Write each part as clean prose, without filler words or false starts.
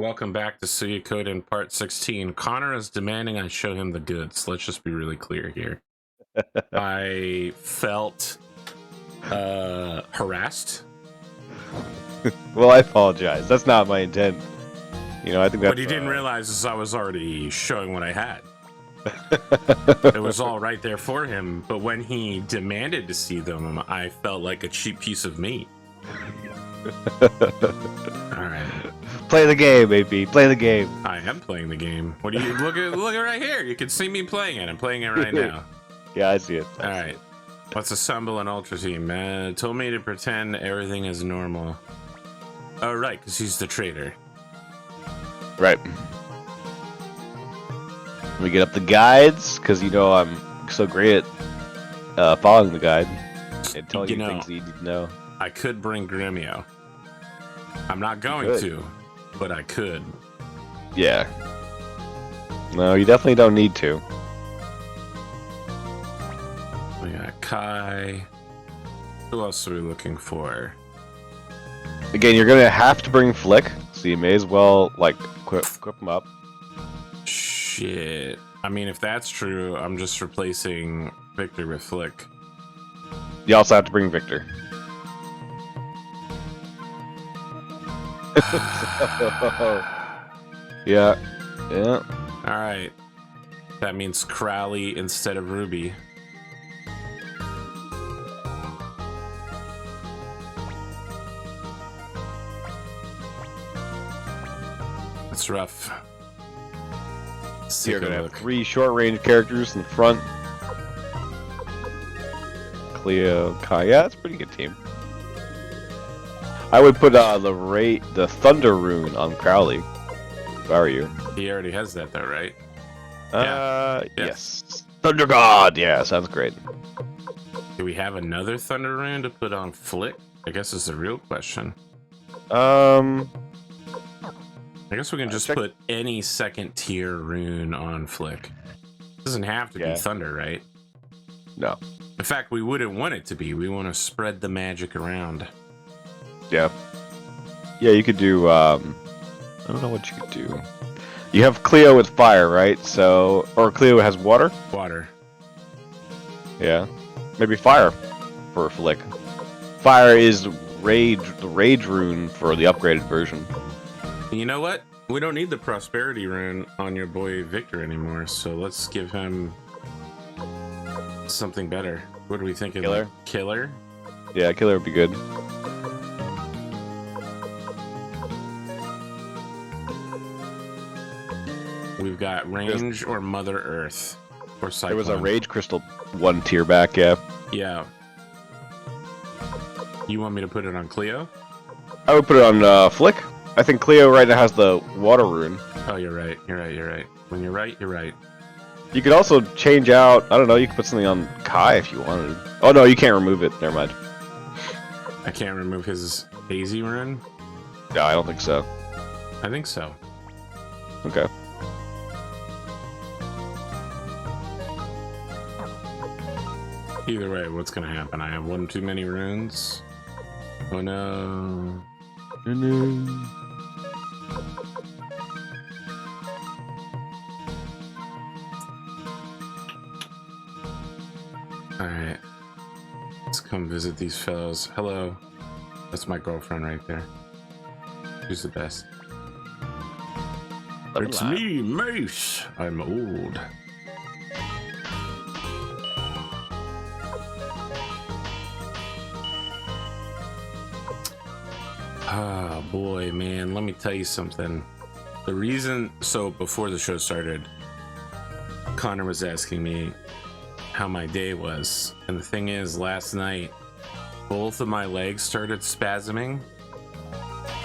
Welcome back to Suikoden Part 16. Connor is demanding I show him the goods. Let's just be really clear here. I felt harassed. Well, I apologize. That's not my intent. You know, I think that's... What he didn't realize is I was already showing what I had. It was all right there for him, but when he demanded to see them, I felt like a cheap piece of meat. Alright. Play the game, AP. Play the game. I am playing the game. What do you look at right here? You can see me playing it. I'm playing it right now. Yeah, I see it. Alright. Let's assemble an ultra team. Told me to pretend everything is normal. Oh, right, because he's the traitor. Right. We get up the guides, because you know I'm so great at following the guide and telling you things you need to know. I could bring Gremio. I'm not going to, but I could. Yeah. No, you definitely don't need to. We got Kai. Who else are we looking for? Again, you're gonna have to bring Flick, so you may as well like equip him up. Shit. I mean, if that's true, I'm just replacing Victor with Flick. You also have to bring Victor. Yeah. Alright. That means Crowley instead of Ruby. That's rough. So you're gonna have 3 short-range characters in the front. Cleo, Kai. Yeah, that's a pretty good team. I would put the Thunder rune on Crowley, if I were you. He already has that though, right? Yes. Thunder God! Yeah, sounds great. Do we have another Thunder rune to put on Flick? I guess is the real question. I guess we can just put any second tier rune on Flick. It doesn't have to be Thunder, right? No. In fact, we wouldn't want it to be. We want to spread the magic around. Yeah. Yeah, you could do, I don't know what you could do. You have Cleo with fire, right? So, or Cleo has water? Water. Yeah. Maybe fire for Flick. Fire is the rage rune for the upgraded version. You know what? We don't need the prosperity rune on your boy Victor anymore, so let's give him something better. What do we think of Killer? Killer? Yeah, Killer would be good. We've got Range or Mother Earth or Cyclone. There was a Rage Crystal 1 tier back, yeah. Yeah. You want me to put it on Cleo? I would put it on Flick. I think Cleo right now has the water rune. Oh, you're right. You're right. You're right. When you're right, you're right. You could also change out, I don't know, you could put something on Kai if you wanted. Oh no, you can't remove it. Never mind. I can't remove his Daisy rune? No, I don't think so. I think so. Okay. Either way, what's gonna happen? I have one too many runes. Oh no. Oh no. Alright. Let's come visit these fellows. Hello. That's my girlfriend right there. She's the best. It's me, Mace. I'm old. Ah, boy, man, let me tell you something. The reason, so before the show started, Connor was asking me how my day was. And the thing is, last night, both of my legs started spasming.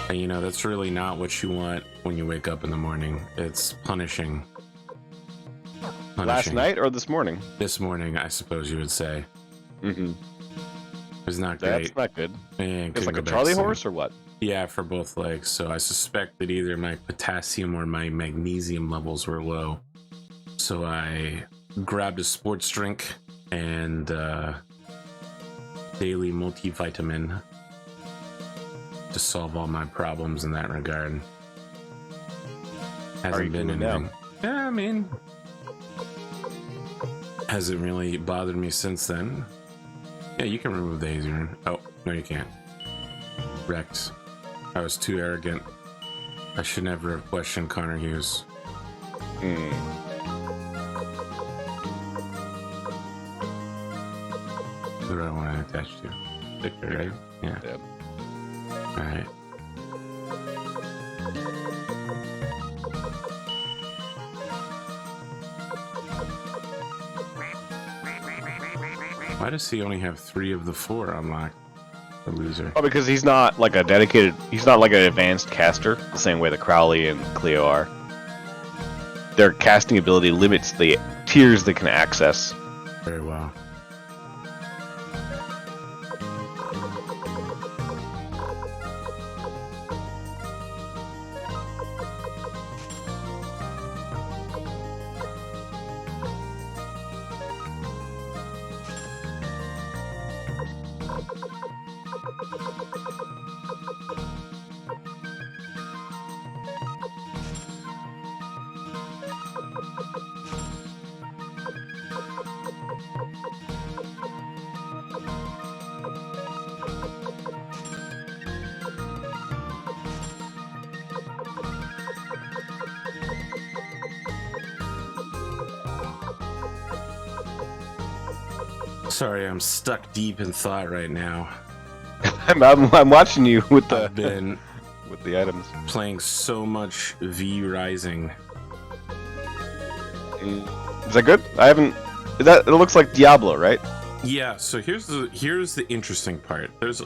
And you know, that's really not what you want when you wake up in the morning. It's punishing. Last night or this morning? This morning, I suppose you would say. Mm-hmm. It's not great. That's not good. Man, it's like a Charlie horse or what? Yeah, for both legs. So I suspect that either my potassium or my magnesium levels were low. So I grabbed a sports drink and daily multivitamin to solve all my problems in that regard. Hasn't been doing anything. now? Yeah, I mean, hasn't really bothered me since then. Yeah, you can remove the hazy rune. Oh, no, you can't. Wrecked. I was too arrogant. I should never have questioned ConorHughes. Who do I want to attach to? Victor, right? Yeah. Yep. Alright. Why does he only have 3 of the 4 unlocked? The loser. Oh, because he's not like a dedicated. He's not like an advanced caster, the same way that Crowley and Cleo are. Their casting ability limits the tiers they can access. Very well. Sorry, I'm stuck deep in thought right now. I'm watching you with I've been with the items. playing so much V Rising. Is that good? I haven't. It looks like Diablo, right? Yeah, so here's the interesting part. There's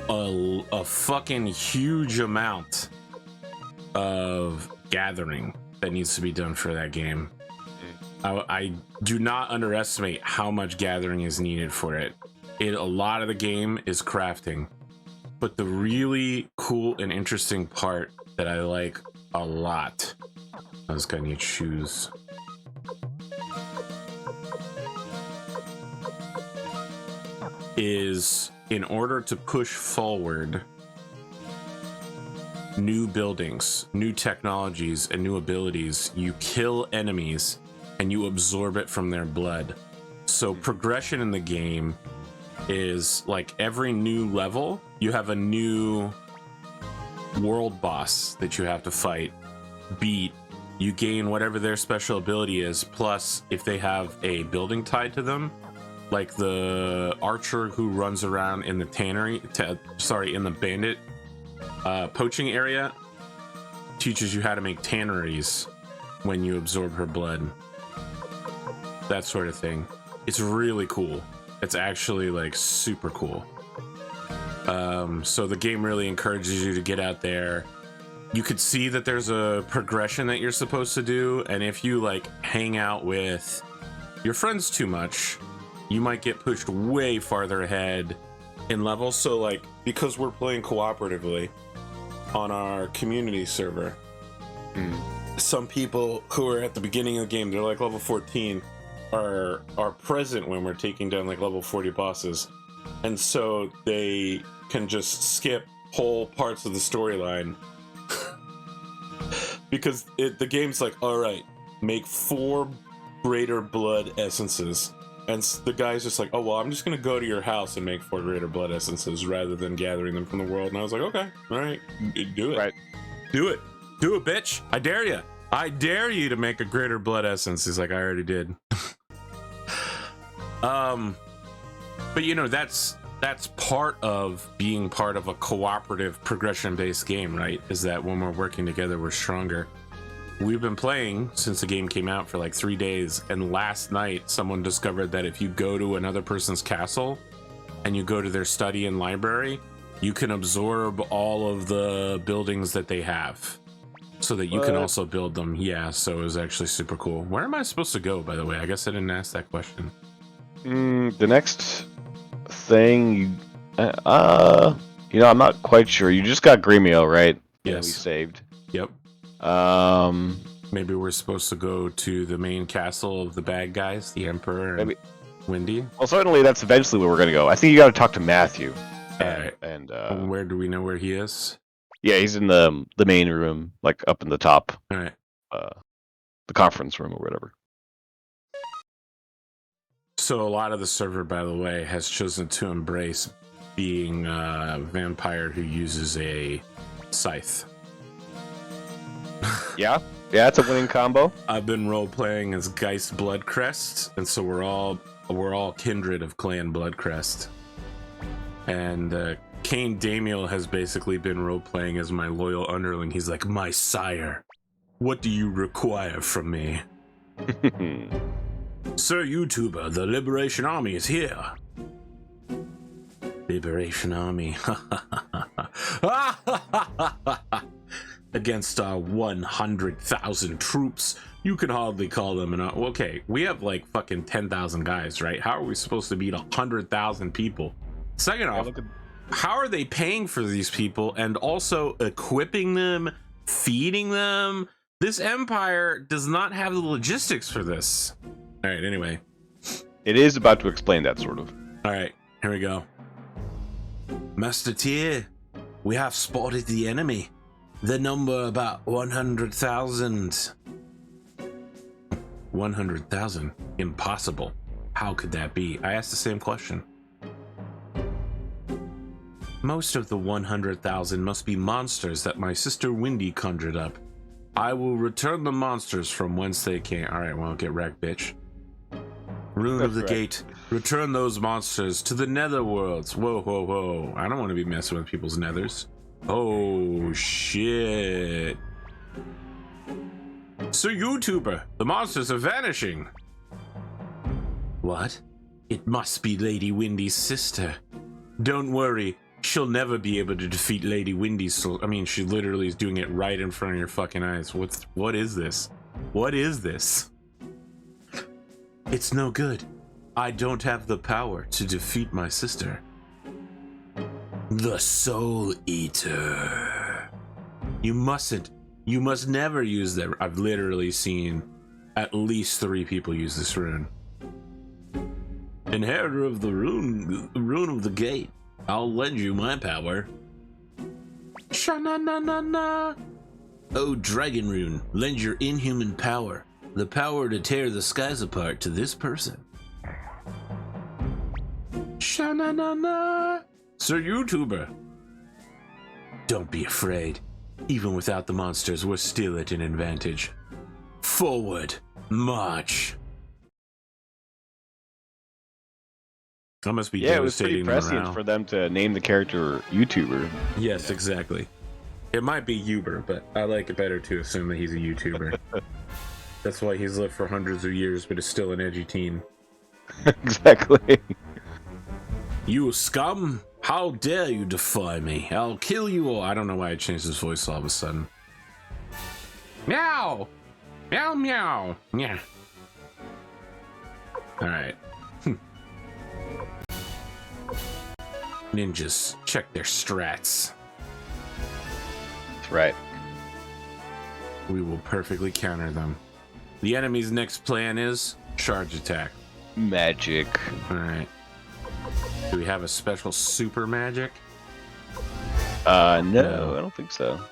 a fucking huge amount of gathering that needs to be done for that game. I do not underestimate how much gathering is needed for it. A lot of the game is crafting, but the really cool and interesting part that I like a lot. Oh, this guy needs shoes. Is in order to push forward new buildings, new technologies, and new abilities, you kill enemies and you absorb it from their blood. So progression in the game is like every new level, you have a new world boss that you have to fight, beat. You gain whatever their special ability is, plus if they have a building tied to them, like the archer who runs around in the tannery, in the bandit poaching area, teaches you how to make tanneries when you absorb her blood. That sort of thing. It's really cool. It's actually like super cool. So the game really encourages you to get out there. You could see that there's a progression that you're supposed to do, and if you like hang out with your friends too much, you might get pushed way farther ahead in levels. So like, because we're playing cooperatively on our community server, some people who are at the beginning of the game, they're like level 14, are present when we're taking down like level 40 bosses, and so they can just skip whole parts of the storyline because the game's like, all right, make 4 greater blood essences, and the guy's just like, oh well, I'm just gonna go to your house and make 4 greater blood essences rather than gathering them from the world. And I was like, okay, all right, do it, Right. do it, bitch, I dare you to make a greater blood essence. He's like, I already did. But you know, that's part of being part of a cooperative progression-based game, right? Is that when we're working together, we're stronger. We've been playing since the game came out for like 3 days, and last night someone discovered that if you go to another person's castle and you go to their study and library, you can absorb all of the buildings that they have so that you can also build them. Yeah, so it was actually super cool. Where am I supposed to go, by the way? I guess I didn't ask that question. The next thing, I'm not quite sure. You just got Gremio, right? Yes. We saved. Yep. Maybe we're supposed to go to the main castle of the bad guys, the Emperor and Wendy. Well, certainly that's eventually where we're gonna go. I think you got to talk to Matthew. All right. And where do we know where he is? Yeah, he's in the main room, like up in the top, All right. the conference room or whatever. So a lot of the server, by the way, has chosen to embrace being a vampire who uses a scythe. Yeah, it's a winning combo. I've been role playing as Geist Bloodcrest, and so we're all kindred of Clan Bloodcrest. And Cain Damiel has basically been role playing as my loyal underling. He's like, my sire, what do you require from me? Sir YouTuber, the Liberation Army is here. Liberation Army. Against our 100,000 troops. You can hardly call them an... Okay, we have like fucking 10,000 guys, right? How are we supposed to beat 100,000 people? Second off, how are they paying for these people and also equipping them, feeding them? This empire does not have the logistics for this. All right, anyway. It is about to explain that, sort of. All right, here we go. Master Tyr, we have spotted the enemy. The number about 100,000. 100,000? Impossible. How could that be? I asked the same question. Most of the 100,000 must be monsters that my sister Windy conjured up. I will return the monsters from whence they came. Alright, well, get wrecked, bitch. Rune of the Gate. Return those monsters to the netherworlds. Whoa, whoa, whoa. I don't want to be messing with people's nethers. Oh, shit. Sir YouTuber, the monsters are vanishing. What? It must be Lady Windy's sister. Don't worry. She'll never be able to defeat Lady Windy's... I mean, she literally is doing it right in front of your fucking eyes. What is this? What is this? It's no good. I don't have the power to defeat my sister. The Soul Eater. You mustn't. You must never use that. I've literally seen at least 3 people use this rune. Inheritor of the rune of the gate. I'll lend you my power. Sha-na-na-na-na. Oh, Dragon Rune, lend your inhuman power. The power to tear the skies apart to this person. Sha-na-na-na. Sir YouTuber. Don't be afraid. Even without the monsters, we're still at an advantage. Forward. March. That must be Yeah, it was pretty devastating prescient for them to name the character YouTuber. Yes, exactly. It might be Uber, but I like it better to assume that he's a YouTuber. That's why he's lived for hundreds of years, but is still an edgy teen. Exactly. You scum! How dare you defy me? I'll kill you all. I don't know why I changed his voice all of a sudden. Meow! Meow, meow. Yeah. Alright. Ninjas, check their strats. That's right. We will perfectly counter them. The enemy's next plan is charge attack. Magic. Alright. Do we have a special super magic? No, I don't think so.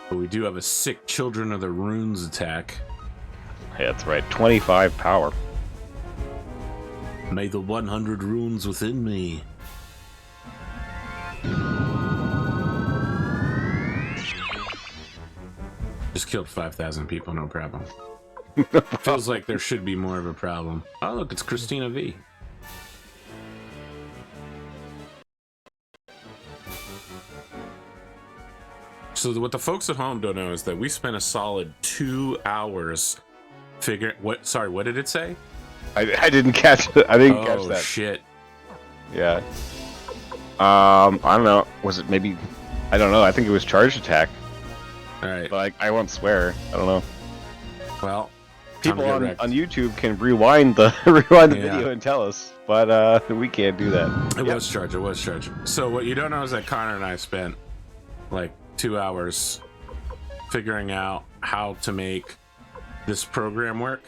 But we do have a sick Children of the Runes attack. Yeah, that's right. 25 power. May the 100 runes within me. Just killed 5,000 people, no problem. Feels like there should be more of a problem. Oh, look, it's Christina V. So what the folks at home don't know is that we spent a solid 2 hours figuring... What? Sorry, what did it say? I didn't catch it. I didn't catch that. Oh, shit. Yeah. I don't know. Was it maybe... I don't know. I think it was charge attack. Alright. But I won't swear. I don't know. Well... People on YouTube can rewind the video and tell us, but we can't do that. It was charge. So what you don't know is that Connor and I spent like 2 hours figuring out how to make this program work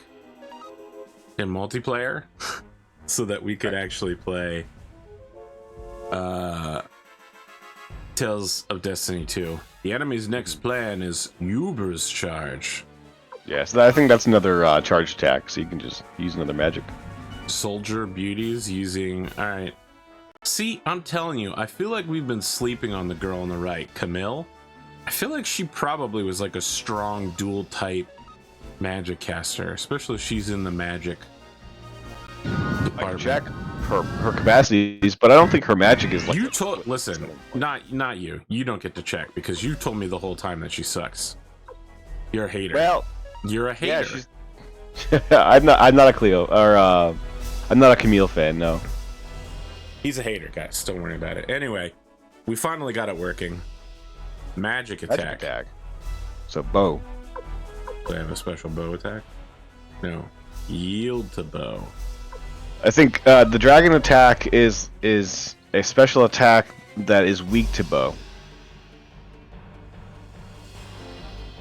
in multiplayer so that we could actually play Tales of Destiny 2. The enemy's next plan is Uber's charge. Yeah, so I think that's another charge attack, so you can just use another magic. Soldier beauties using... Alright. See, I'm telling you, I feel like we've been sleeping on the girl on the right, Camille. I feel like she probably was like a strong dual type magic caster, especially if she's in the magic department. I can check her capacities, but I don't think her magic is like... You told... Listen, not you. You don't get to check, because you told me the whole time that she sucks. You're a hater. Well... You're a hater. Yeah, I'm not a Cleo, or I'm not a Camille fan, no. He's a hater, guys. Don't worry about it. Anyway, we finally got it working. Magic attack. So bow. Do I have a special bow attack? No. Yield to bow. I think the dragon attack is a special attack that is weak to bow.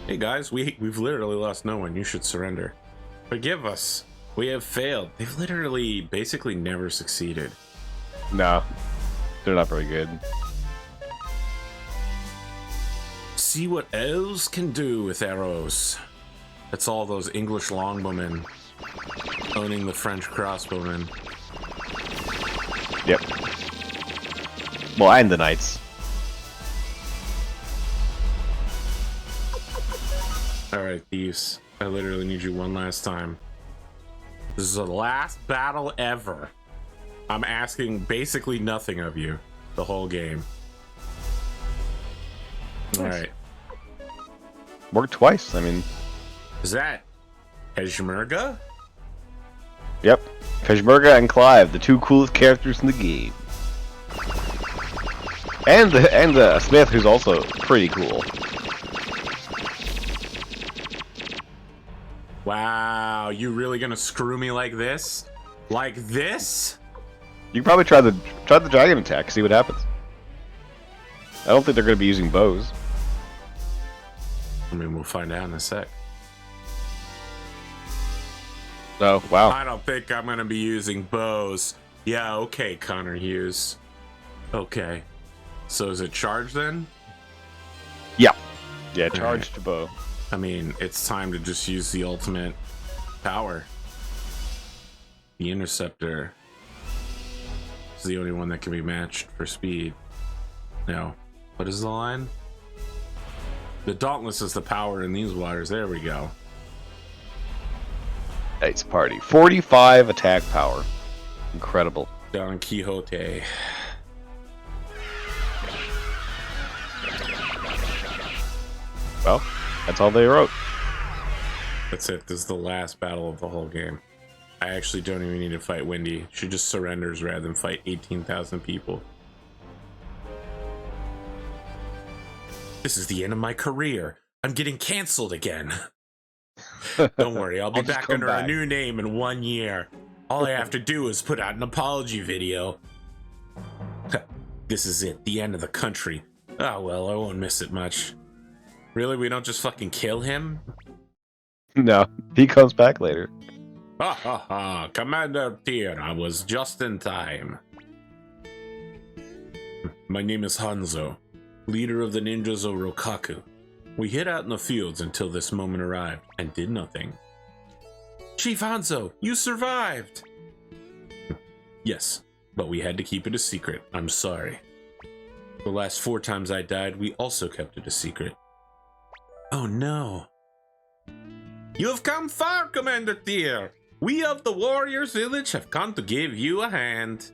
Hey guys, we've literally lost no one. You should surrender. Forgive us. We have failed. They've literally basically never succeeded. No, they're not very good. See what elves can do with arrows. That's all those English longbowmen owning the French crossbowmen. Yep. Well, and the knights. Alright, thieves. I literally need you one last time. This is the last battle ever. I'm asking basically nothing of you the whole game. Alright. Worked twice, I mean... Is that Peshmerga? Yep. Peshmerga and Clive, the two coolest characters in the game. And the Smith, who's also pretty cool. Wow, you really gonna screw me like this? Like this? You can probably try the dragon attack, see what happens. I don't think they're gonna be using bows. I mean, we'll find out in a sec. Oh, wow. I don't think I'm gonna be using bows. Yeah, okay, ConorHughes. Okay. So is it charged then? Yeah. Yeah, charge to bow. I mean, it's time to just use the ultimate power. The Interceptor is the only one that can be matched for speed. No. What is the line? The Dauntless is the power in these waters. There we go. Nice party. 45 attack power. Incredible. Don Quixote. Well, that's all they wrote. That's it. This is the last battle of the whole game. I actually don't even need to fight Wendy. She just surrenders rather than fight 18,000 people. This is the end of my career. I'm getting canceled again. Don't worry, I'll be back under a new name in 1 year. All I have to do is put out an apology video. This is it, the end of the country. Oh well, I won't miss it much. Really, we don't just fucking kill him? No, he comes back later. Ha ha ha, Commander Tyr, I was just in time. My name is Hanzo, leader of the ninjas of Rokaku. We hid out in the fields until this moment arrived, and did nothing. Chief Hanzo, you survived! Yes, but we had to keep it a secret, I'm sorry. The last 4 times I died, we also kept it a secret. Oh no. You have come far, Commander Tyr! We of the Warriors Village have come to give you a hand.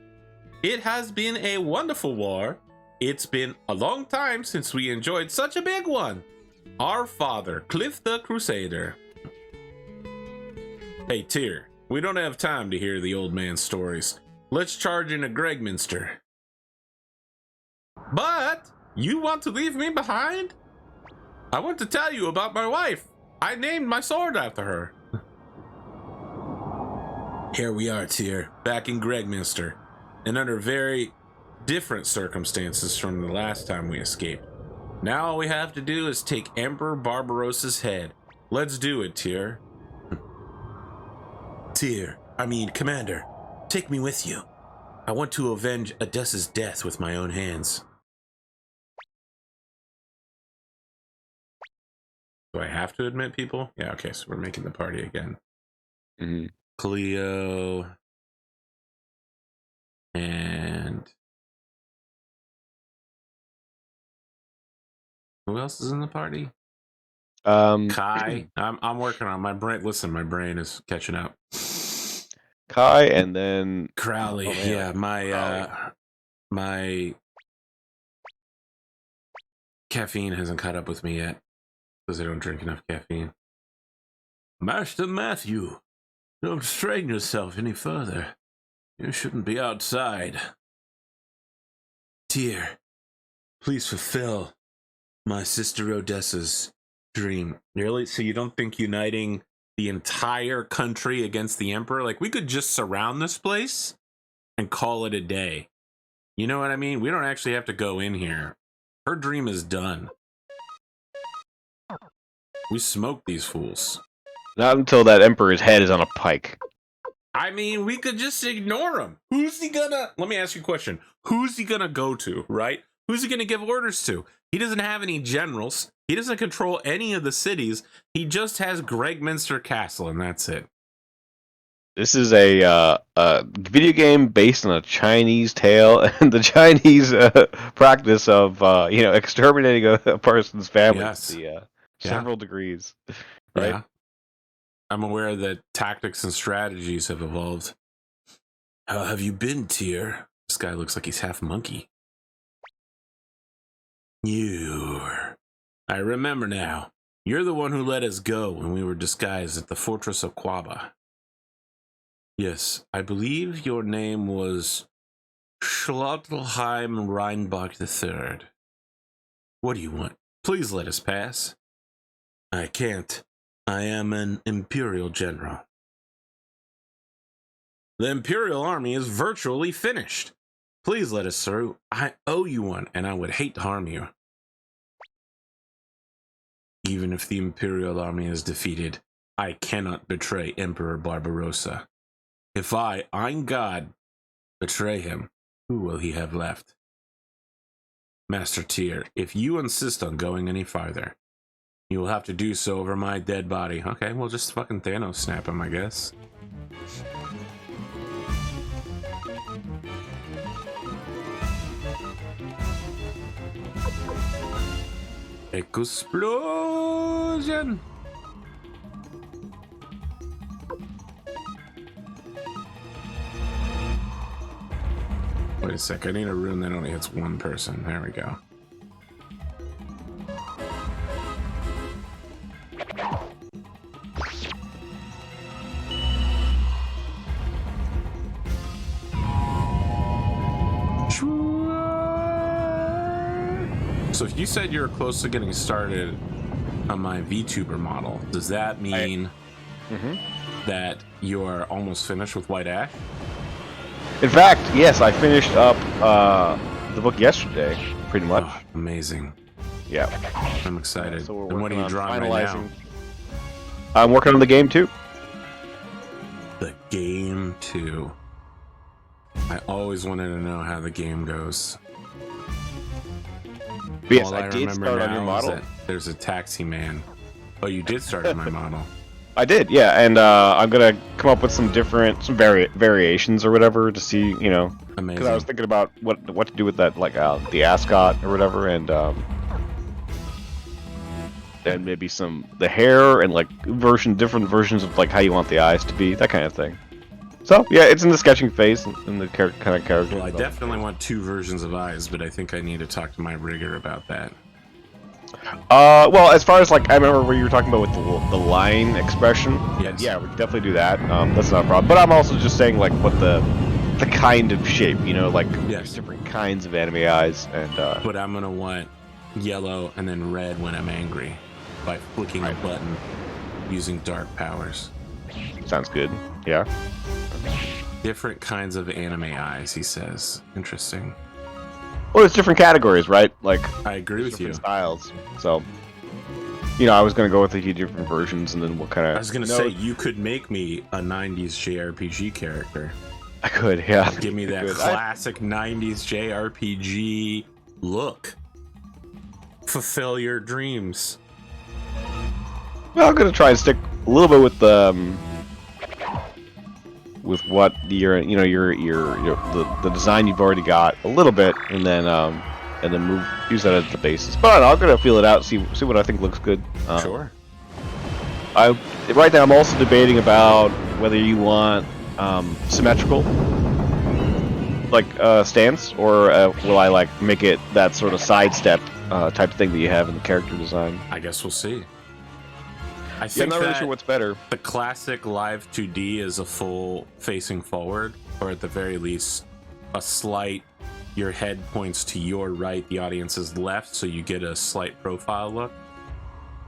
It has been a wonderful war. It's been a long time since we enjoyed such a big one. Our father, Cliff the Crusader. Hey Tyr, we don't have time to hear the old man's stories. Let's charge into Gregminster. But you want to leave me behind? I want to tell you about my wife. I named my sword after her. Here we are, Tyr, back in Gregminster, and under very different circumstances from the last time we escaped. Now all we have to do is take Emperor Barbarossa's head. Let's do it, Tyr. Commander, take me with you. I want to avenge Odessa's death with my own hands. Do I have to admit people? Yeah, okay, so we're making the party again. Mm-hmm. Cleo. And who else is in the party? Kai. I'm working on my brain. Listen, my brain is catching up. Kai, and then Crowley. Oh, man. Yeah, my caffeine hasn't caught up with me yet because I don't drink enough caffeine. Master Matthew, don't strain yourself any further. You shouldn't be outside. Tyr, please fulfill my sister Odessa's dream. Really? So you don't think uniting the entire country against the Emperor? Like, we could just surround this place and call it a day. You know what I mean? We don't actually have to go in here. Her dream is done. We smoked these fools. Not until that Emperor's head is on a pike. I mean, we could just ignore him. Who's he gonna... Let me ask you a question. Who's he gonna go to, right? Who's he gonna give orders to? He doesn't have any generals. He doesn't control any of the cities. He just has Gregminster Castle, and that's it. This is a video game based on a Chinese tale and the Chinese practice of exterminating a person's family to several degrees. Right? Yeah. I'm aware that tactics and strategies have evolved. How have you been, Tyr? This guy looks like he's half monkey. I remember now. You're the one who let us go when we were disguised at the fortress of Quaba. Yes, I believe your name was Schlottelheim Reinbach III. What do you want? Please let us pass. I can't. I am an Imperial General. The Imperial Army is virtually finished. Please let us through. I owe you one, and I would hate to harm you. Even if the Imperial Army is defeated, I cannot betray Emperor Barbarossa. If I'm God, betray him, who will he have left? Master Tyr, if you insist on going any farther, you will have to do so over my dead body. Okay, we'll just fucking Thanos snap him, I guess. Explosion! Wait a sec, I need a room that only hits one person. There we go. So if you said you were close to getting started on my VTuber model, does that mean that you're almost finished with White Ash? In fact, yes, I finished up the book yesterday, pretty much. Oh, amazing. Yeah. I'm excited. So and what are you drawing right now? I'm working on the game too. The game too. I always wanted to know how the game goes. But yes, All I did start on your model. There's a taxi man. Oh, you did start on my model. I did, yeah, and I'm gonna come up with some variations or whatever to see, Amazing. Because I was thinking about what to do with that, like the ascot or whatever, and maybe the hair and like different versions of like how you want the eyes to be, that kind of thing. So yeah, it's in the sketching phase and the kind of character. Well, I definitely want 2 versions of eyes, but I think I need to talk to my rigger about that. Well, as far as like I remember what you were talking about with the line expression. Yes. Yeah, we can definitely do that. That's not a problem. But I'm also just saying like what the kind of shape, like there's different kinds of anime eyes, and. But I'm gonna want yellow and then red when I'm angry, by flicking a button using dark powers. Sounds good. Yeah. Different kinds of anime eyes, he says. Interesting. Well, it's different categories, right? Like I agree with you. Styles. So, I was gonna go with a few different versions, and then what kind of. I was gonna say you could make me a '90s JRPG character. I could, yeah. Give me that classic '90s JRPG look. Fulfill your dreams. Well, I'm gonna try and stick a little bit with what your the design you've already got a little bit, and then use that as the basis. But I'm gonna feel it out, see what I think looks good. Sure. Right now I'm also debating about whether you want symmetrical like stance, or will I like make it that sort of sidestep type thing that you have in the character design. I guess we'll see. I think I'm not really sure what's better. The classic live 2D is a full facing forward, or at the very least, a slight. Your head points to your right, the audience's left, so you get a slight profile look.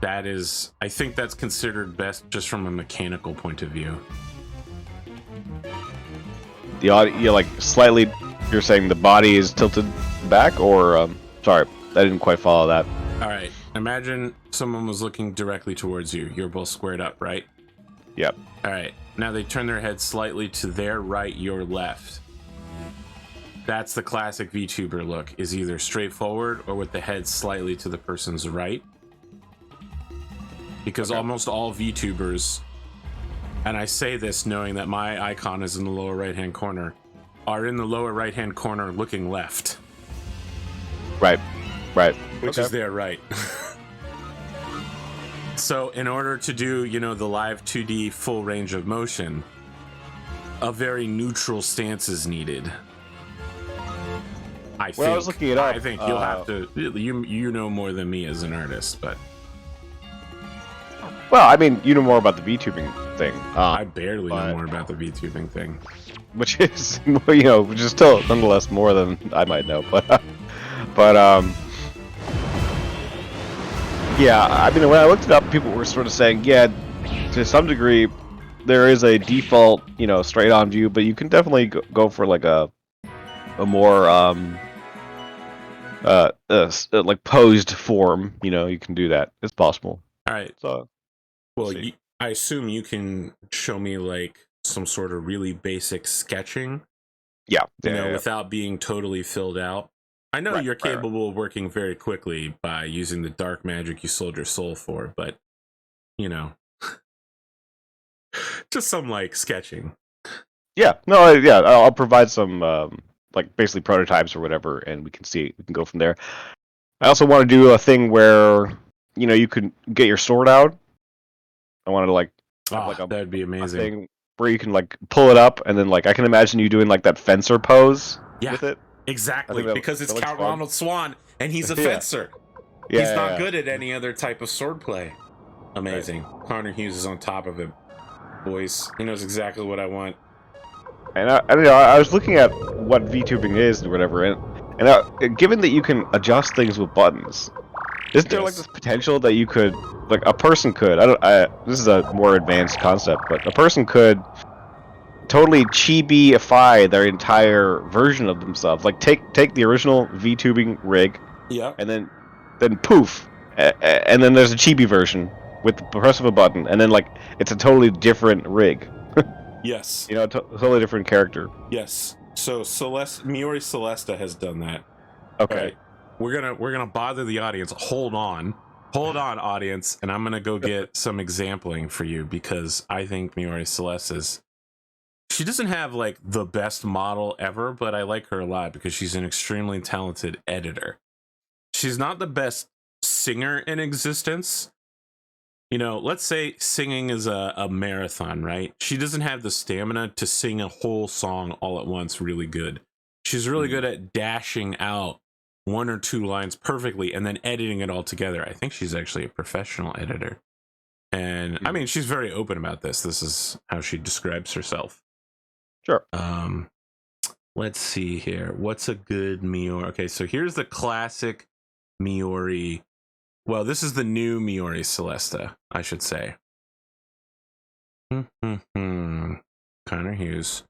That is, I think that's considered best just from a mechanical point of view. The audio, like slightly. You're saying the body is tilted back, or sorry, I didn't quite follow that. All right. Imagine someone was looking directly towards you. You're both squared up, right? Yep. All right. Now they turn their head slightly to their right, your left. That's the classic VTuber look, is either straightforward or with the head slightly to the person's right. Because almost all VTubers, and I say this knowing that my icon is in the lower right-hand corner, are in the lower right-hand corner looking left. Right. Which is their right. So in order to do, the live 2D full range of motion, a very neutral stance is needed. I was looking it up. I think you'll have to. You know more than me as an artist, but. Well, I mean, you know more about the VTubing thing. I barely know more about the VTubing thing. Which is, which is still nonetheless more than I might know, but yeah, I mean, when I looked it up, people were sort of saying, yeah, to some degree, there is a default, straight-on view, but you can definitely go for like a more like posed form. You can do that. It's possible. All right. So, well, I assume you can show me like some sort of really basic sketching. Yeah. Without being totally filled out. I know you're capable of working very quickly by using the dark magic you sold your soul for, but just some like sketching. Yeah, no, yeah, I'll provide some like basically prototypes or whatever, and we can go from there. I also want to do a thing where you can get your sword out. I wanted to that'd be amazing. Thing where you can like pull it up, and then like I can imagine you doing like that fencer pose with it. Exactly, because it's Count Ronald Swan, and he's a fencer. He's not good at any other type of swordplay. Amazing. Right. ConorHughes is on top of him. Boys, he knows exactly what I want. And I was looking at what VTubing is or whatever, and given that you can adjust things with buttons, isn't there like this potential that you could, like a person could, this is a more advanced concept, but a person could totally chibi-ify their entire version of themselves. Like take the original VTubing rig, and then poof, and then there's a chibi version with the press of a button, and then like it's a totally different rig. Yes. Totally different character. Yes. So Miori Celesta has done that. Okay. Right. We're gonna bother the audience. Hold on, audience, and I'm gonna go get some exampling for you, because I think Miori Celeste she doesn't have like the best model ever, but I like her a lot because she's an extremely talented editor. She's not the best singer in existence. Let's say singing is a marathon, right? She doesn't have the stamina to sing a whole song all at once really good. She's really good at dashing out one or two lines perfectly and then editing it all together. I think she's actually a professional editor. And I mean, she's very open about this. This is how she describes herself. Sure. Let's see here. What's a good Miori? Okay, so here's the classic Miori. Well, this is the new Miori Celesta, I should say. ConorHughes.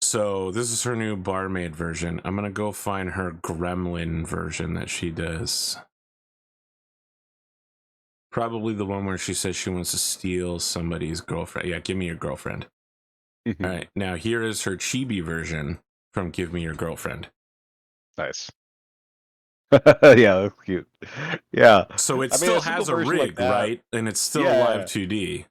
So this is her new barmaid version. I'm gonna go find her gremlin version that she does. Probably the one where she says she wants to steal somebody's girlfriend. Yeah, give me your girlfriend. All right, now here is her chibi version from Give Me Your Girlfriend. Nice. Yeah, that's cute. Yeah. So it still has a rig, like right? And it's still live 2D,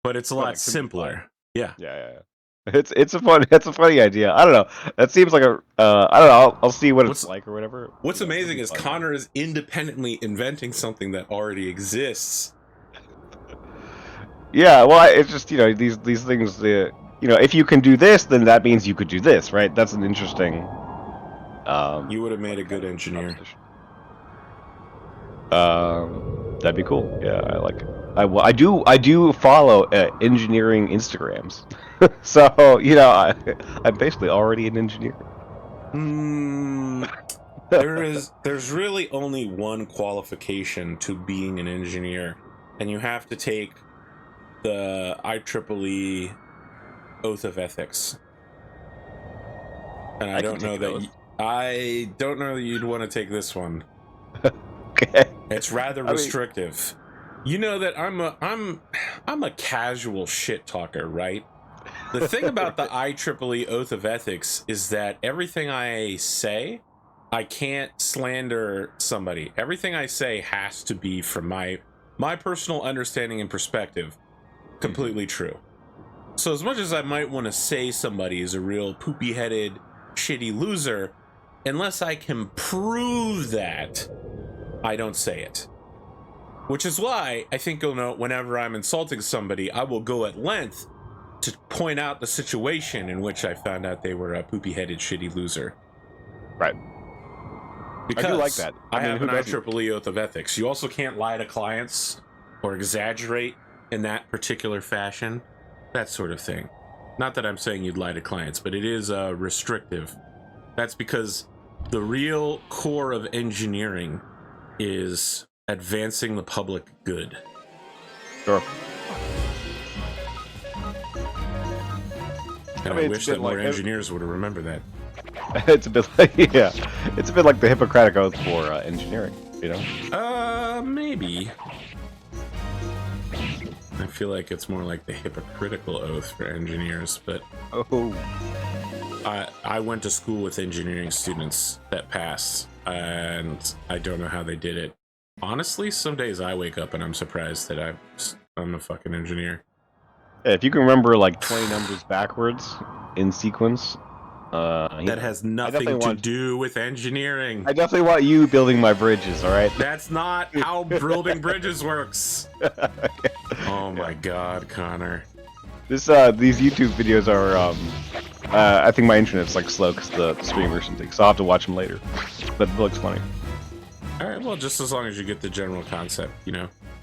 but it's a lot like simpler. Yeah. Yeah. It's a funny idea. I don't know. That seems like a I don't know. I'll see what it's like or whatever. What's amazing is Connor is independently inventing something that already exists. Yeah, well, it's just these things. If you can do this, then that means you could do this, right? That's an interesting. You would have made a good engineer. That'd be cool. Yeah, I like it. I do follow engineering Instagrams, so I'm basically already an engineer. There's really only one qualification to being an engineer, and you have to take the IEEE Oath of Ethics. And I don't know that you'd want to take this one. Okay. It's rather restrictive. You know that I'm a casual shit talker, right? The thing about the IEEE Oath of Ethics is that everything I say, I can't slander somebody. Everything I say has to be from my personal understanding and perspective completely true. So as much as I might want to say somebody is a real poopy-headed, shitty loser, unless I can prove that, I don't say it. Which is why I think you'll know whenever I'm insulting somebody, I will go at length to point out the situation in which I found out they were a poopy-headed, shitty loser. Right. Because I do like that. I have an IEEE Oath of Ethics. You also can't lie to clients or exaggerate in that particular fashion. That sort of thing. Not that I'm saying you'd lie to clients, but it is restrictive. That's because the real core of engineering is advancing the public good. Sure. And I wish that more engineers would have remembered that. It's a bit like, yeah, it's a bit like the Hippocratic Oath for engineering, Maybe. I feel like it's more like the hypocritical oath for engineers, but I went to school with engineering students that passed, and I don't know how they did it. Honestly, some days I wake up and I'm surprised that I'm a fucking engineer. If you can remember like 20 numbers backwards in sequence, that has nothing to do with engineering. I definitely want you building my bridges, all right? That's not how building bridges works. Oh my god, Connor. These YouTube videos are, I think my internet's like slow because the stream version thing, so I'll have to watch them later. But it looks funny. Alright, well, just as long as you get the general concept,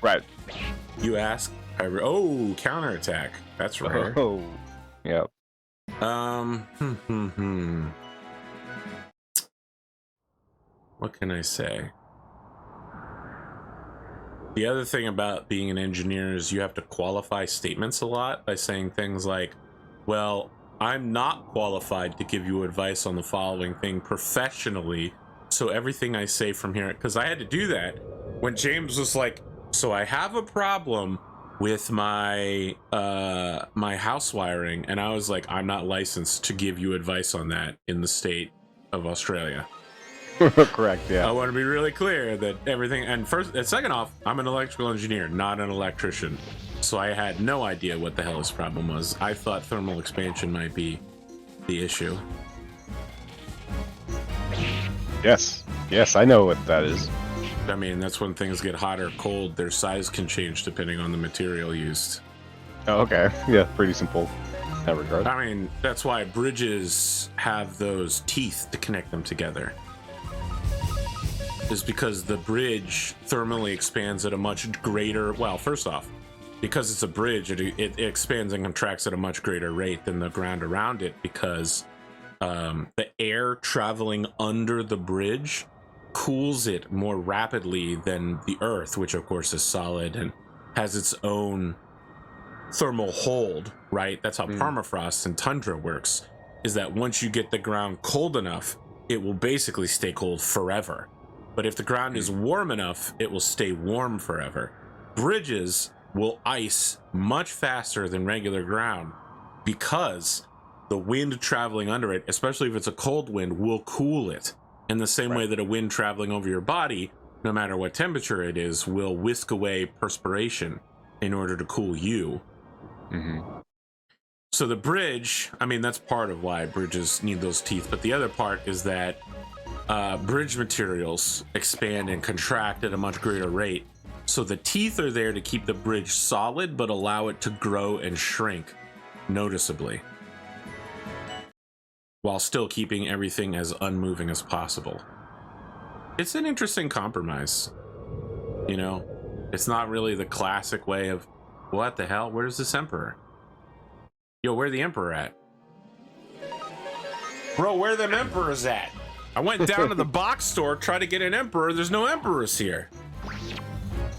Right. You ask, counterattack. That's rare. Oh, yeah. What can I say? The other thing about being an engineer is you have to qualify statements a lot by saying things like, well, I'm not qualified to give you advice on the following thing professionally, so everything I say from here, because I had to do that when James was like, so I have a problem with my my house wiring, and I was like, I'm not licensed to give you advice on that in the state of Australia. Correct, yeah. I want to be really clear that everything, and second off, I'm an electrical engineer, not an electrician, so I had no idea what the hell his problem was. I thought thermal expansion might be the issue. Yes, I know what that is. I mean, that's when things get hot or cold, their size can change depending on the material used. Oh, okay. Yeah, pretty simple in that regard. I mean, that's why bridges have those teeth to connect them together. Is because the bridge thermally expands at a much greater, well, first off, because it's a bridge, it expands and contracts at a much greater rate than the ground around it, because the air traveling under the bridge cools it more rapidly than the earth, which of course is solid and has its own thermal hold, right? That's how permafrost and tundra works, is that once you get the ground cold enough, it will basically stay cold forever. But if the ground is warm enough, it will stay warm forever. Bridges will ice much faster than regular ground because the wind traveling under it, especially if it's a cold wind, will cool it. In the same way that a wind traveling over your body, no matter what temperature it is, will whisk away perspiration in order to cool you. So the bridge, I mean, that's part of why bridges need those teeth, but the other part is that bridge materials expand and contract at a much greater rate. So the teeth are there to keep the bridge solid, but allow it to grow and shrink noticeably, while still keeping everything as unmoving as possible. It's an interesting compromise. You know, it's not really the classic way of, what the hell? Where's this emperor? Yo, where the emperor at? Bro, where them emperors at? I went down to the box store, tried to get an emperor. There's no emperors here.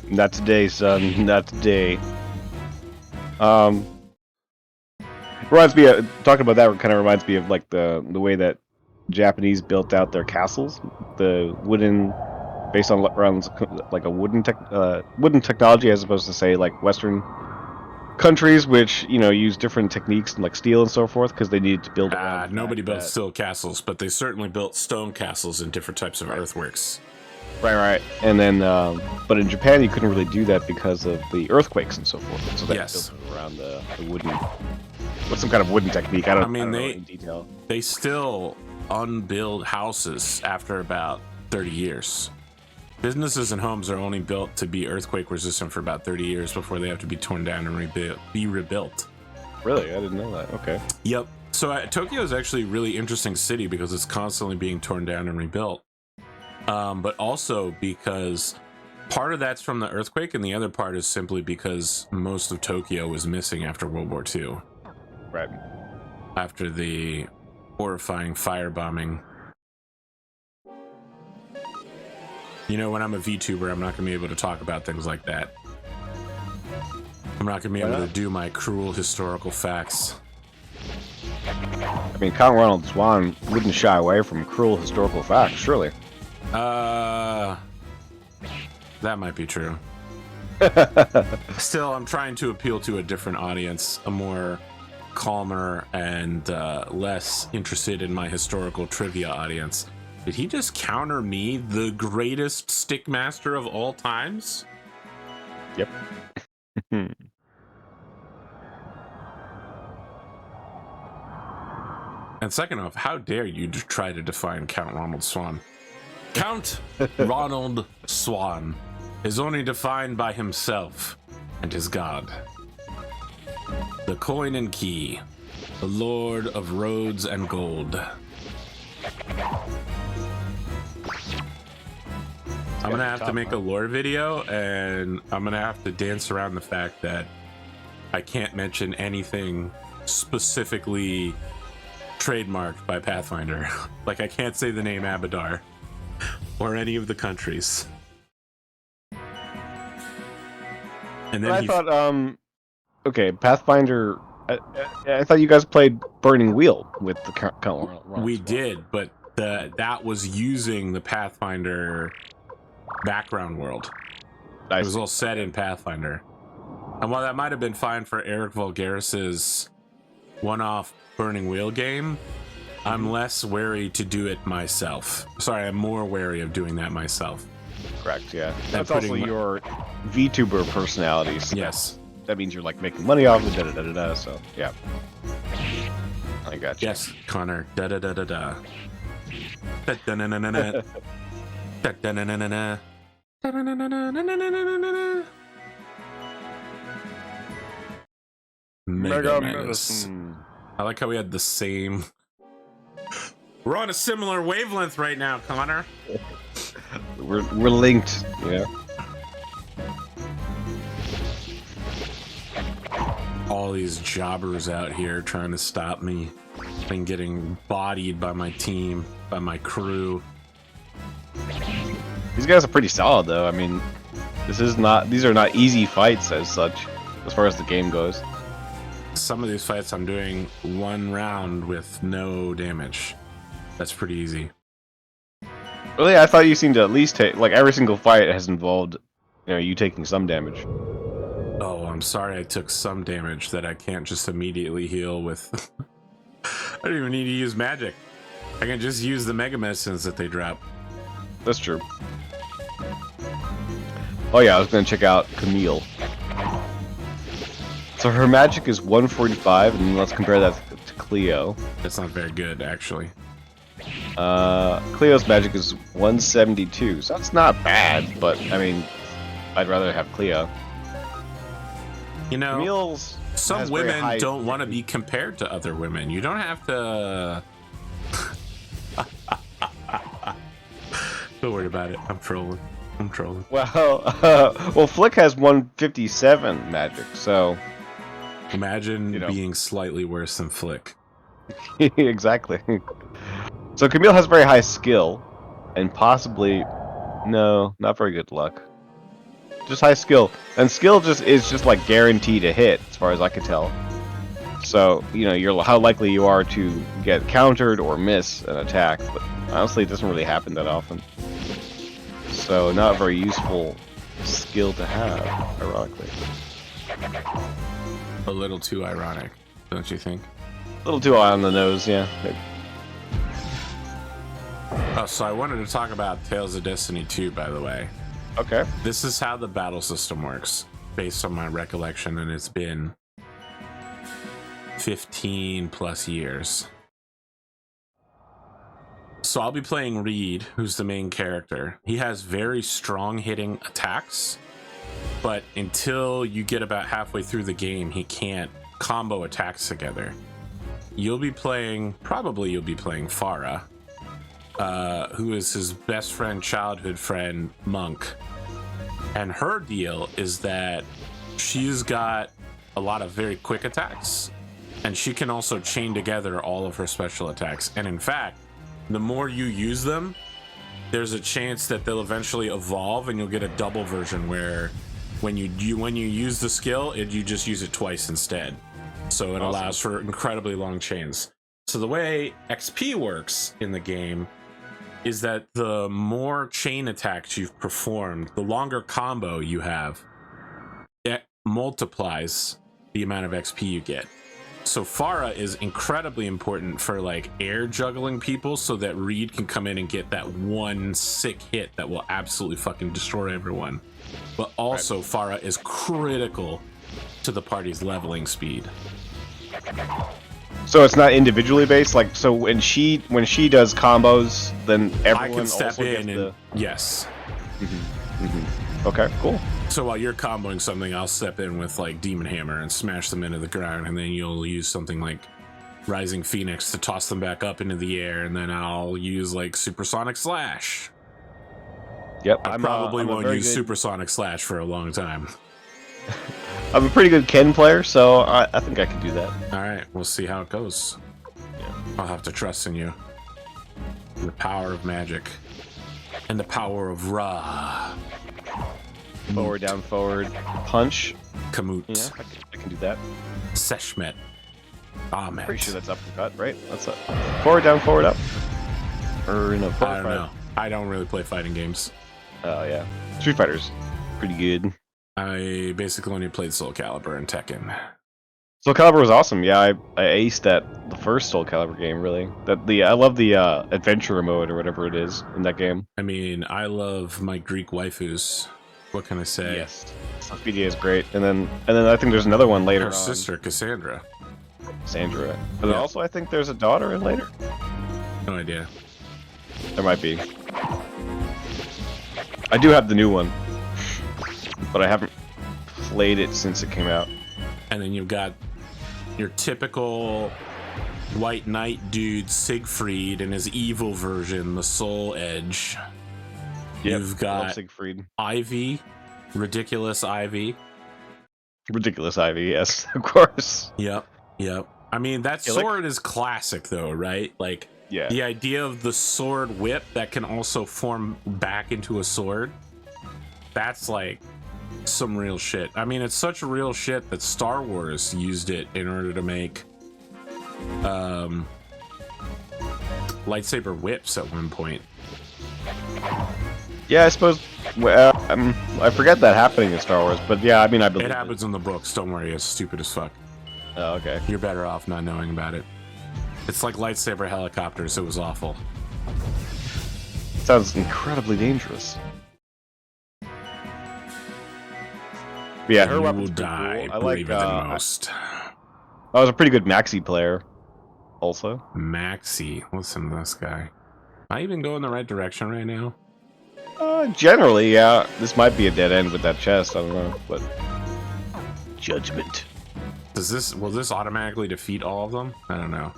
Not today, son. Not today. Reminds me of, talking about that kind of reminds me of like the way that Japanese built out their castles, the wooden, based on around like a wooden technology, as opposed to say like Western countries, which use different techniques and like steel and so forth, because they needed to build. Nobody built steel castles, but they certainly built stone castles and different types of earthworks. Right. And then, but in Japan, you couldn't really do that because of the earthquakes and so forth. So they built it around the wooden, with some kind of wooden technique. I don't know in detail. They still unbuild houses after about 30 years. Businesses and homes are only built to be earthquake resistant for about 30 years before they have to be torn down and be rebuilt. Really? I didn't know that. Okay. Yep. So Tokyo is actually a really interesting city because it's constantly being torn down and rebuilt. But also because part of that's from the earthquake, and the other part is simply because most of Tokyo was missing after World War II. Right. After the horrifying firebombing. You know, when I'm a VTuber, I'm not going to be able to talk about things like that. I'm not going to be able to do my cruel historical facts. I mean, Count Ronald Swan wouldn't shy away from cruel historical facts, surely. That might be true. Still, I'm trying to appeal to a different audience, a more calmer and less interested in my historical trivia audience. Did he just counter me, the greatest stickmaster of all times? Yep. And second off, how dare you try to define Count Ronald Swan? Count Ronald Swan is only defined by himself and his god. The coin and key, the lord of roads and gold. I'm gonna have to make a lore video, and I'm gonna have to dance around the fact that I can't mention anything specifically trademarked by Pathfinder. Like, I can't say the name Abadar or any of the countries. And then I thought, okay, Pathfinder. I thought you guys played Burning Wheel with the Count Ronald. We did, but that was using the Pathfinder background world. It was all set in Pathfinder. And while that might have been fine for Eric Vulgaris's one-off Burning Wheel game, I'm less wary to do it myself. Sorry, I'm more wary of doing that myself. Correct, yeah. That's also your VTuber personality. So yes. That means you're like making money off of it, so yeah. I got you. Yes, Connor. Da-da-da-da-da. Da-da-na-na-na-na. Da-da-na-na-na-na. Da-da-na-na-na-na-na-na-na-na. Mega Medicine. I like how we had the same... We're on a similar wavelength right now, Connor. We're linked, yeah. All these jobbers out here trying to stop me and getting bodied by my team, by my crew. These guys are pretty solid, though. I mean, these are not easy fights as such, as far as the game goes. Some of these fights I'm doing one round with no damage. That's pretty easy. Really? I thought you seemed to at least take, like, every single fight has involved, you taking some damage. Oh, I'm sorry I took some damage that I can't just immediately heal with. I don't even need to use magic. I can just use the mega medicines that they drop. That's true. Oh yeah, I was gonna check out Camille. So her magic is 145, and let's compare that to Cleo. That's not very good, actually. Cleo's magic is 172, so that's not bad, but I mean, I'd rather have Cleo. You know, Camille's some women don't want to be compared to other women. You don't have to... Don't worry about it. I'm trolling. Well, Flick has 157 magic, so... Imagine being slightly worse than Flick. Exactly. So Camille has very high skill, and possibly... No, not very good luck. Just high skill. And skill is just like guaranteed to hit, as far as I can tell. So, how likely you are to get countered or miss an attack, but honestly it doesn't really happen that often. So, not a very useful skill to have, ironically. A little too ironic, don't you think? A little too high on the nose, yeah. Oh, so I wanted to talk about Tales of Destiny 2, by the way. Okay. This is how the battle system works, based on my recollection, and it's been 15 plus years. So I'll be playing Reed, who's the main character. He has very strong hitting attacks, but until you get about halfway through the game, he can't combo attacks together. You'll be playing Farah, who is his best friend, childhood friend, Monk. And her deal is that she's got a lot of very quick attacks, and she can also chain together all of her special attacks. And in fact, the more you use them, there's a chance that they'll eventually evolve, and you'll get a double version where when you use the skill, you just use it twice instead. So it allows for incredibly long chains. So the way XP works in the game is that the more chain attacks you've performed, the longer combo you have, it multiplies the amount of XP you get. So Farah is incredibly important for like air juggling people, so that Reed can come in and get that one sick hit that will absolutely fucking destroy everyone. But also Farah is critical to the party's leveling speed. So it's not individually based, like, so when she does combos, then everyone I can step also in gets and yes. Okay, cool. So while you're comboing something, I'll step in with like Demon Hammer and smash them into the ground, and then you'll use something like Rising Phoenix to toss them back up into the air, and then I'll use like Supersonic Slash. Yep, I probably won't use Supersonic Slash for a long time. I'm a pretty good Ken player, so I think I can do that. Alright, we'll see how it goes. Yeah. I'll have to trust in you. The power of magic. And the power of Ra. Forward, down, forward, punch. Kamut. Yeah, I can do that. Seshmet. Ahmet. Pretty sure that's uppercut, right? That's up. Forward, down, forward, up. Or no, I don't know. I don't really play fighting games. Oh, yeah. Street Fighter's pretty good. I basically only played Soul Calibur and Tekken. Soul Calibur was awesome. Yeah, I aced the first Soul Calibur game, really. I love the adventure mode or whatever it is in that game. I mean, I love my Greek waifus. What can I say? Yes. BDA is great. And then I think there's another one later Her sister, Cassandra. But then also I think there's a daughter in later. No idea. There might be. I do have the new one, but I haven't played it since it came out. And then you've got your typical White Knight dude, Siegfried, and his evil version, the Soul Edge. Yep, You've got Siegfried. Ivy, Ridiculous Ivy. Ridiculous Ivy, yes, of course. Yep. I mean, that sword is classic, though, right? Like, yeah. The idea of the sword whip that can also form back into a sword, that's like some real shit. I mean, it's such real shit that Star Wars used it in order to make lightsaber whips at one point. Yeah, I suppose. I forget that happening in Star Wars, but yeah, I mean, I believe it happens in the books. Don't worry, it's stupid as fuck. Oh, okay. You're better off not knowing about it. It's like lightsaber helicopters. It was awful. Sounds incredibly dangerous. But yeah, her weapons will die cool. I like than most. I was a pretty good Maxi player, also. Maxi, listen to this guy. Am I even going the right direction right now? Generally, yeah. This might be a dead end with that chest. I don't know, but judgment. Will this automatically defeat all of them? I don't know.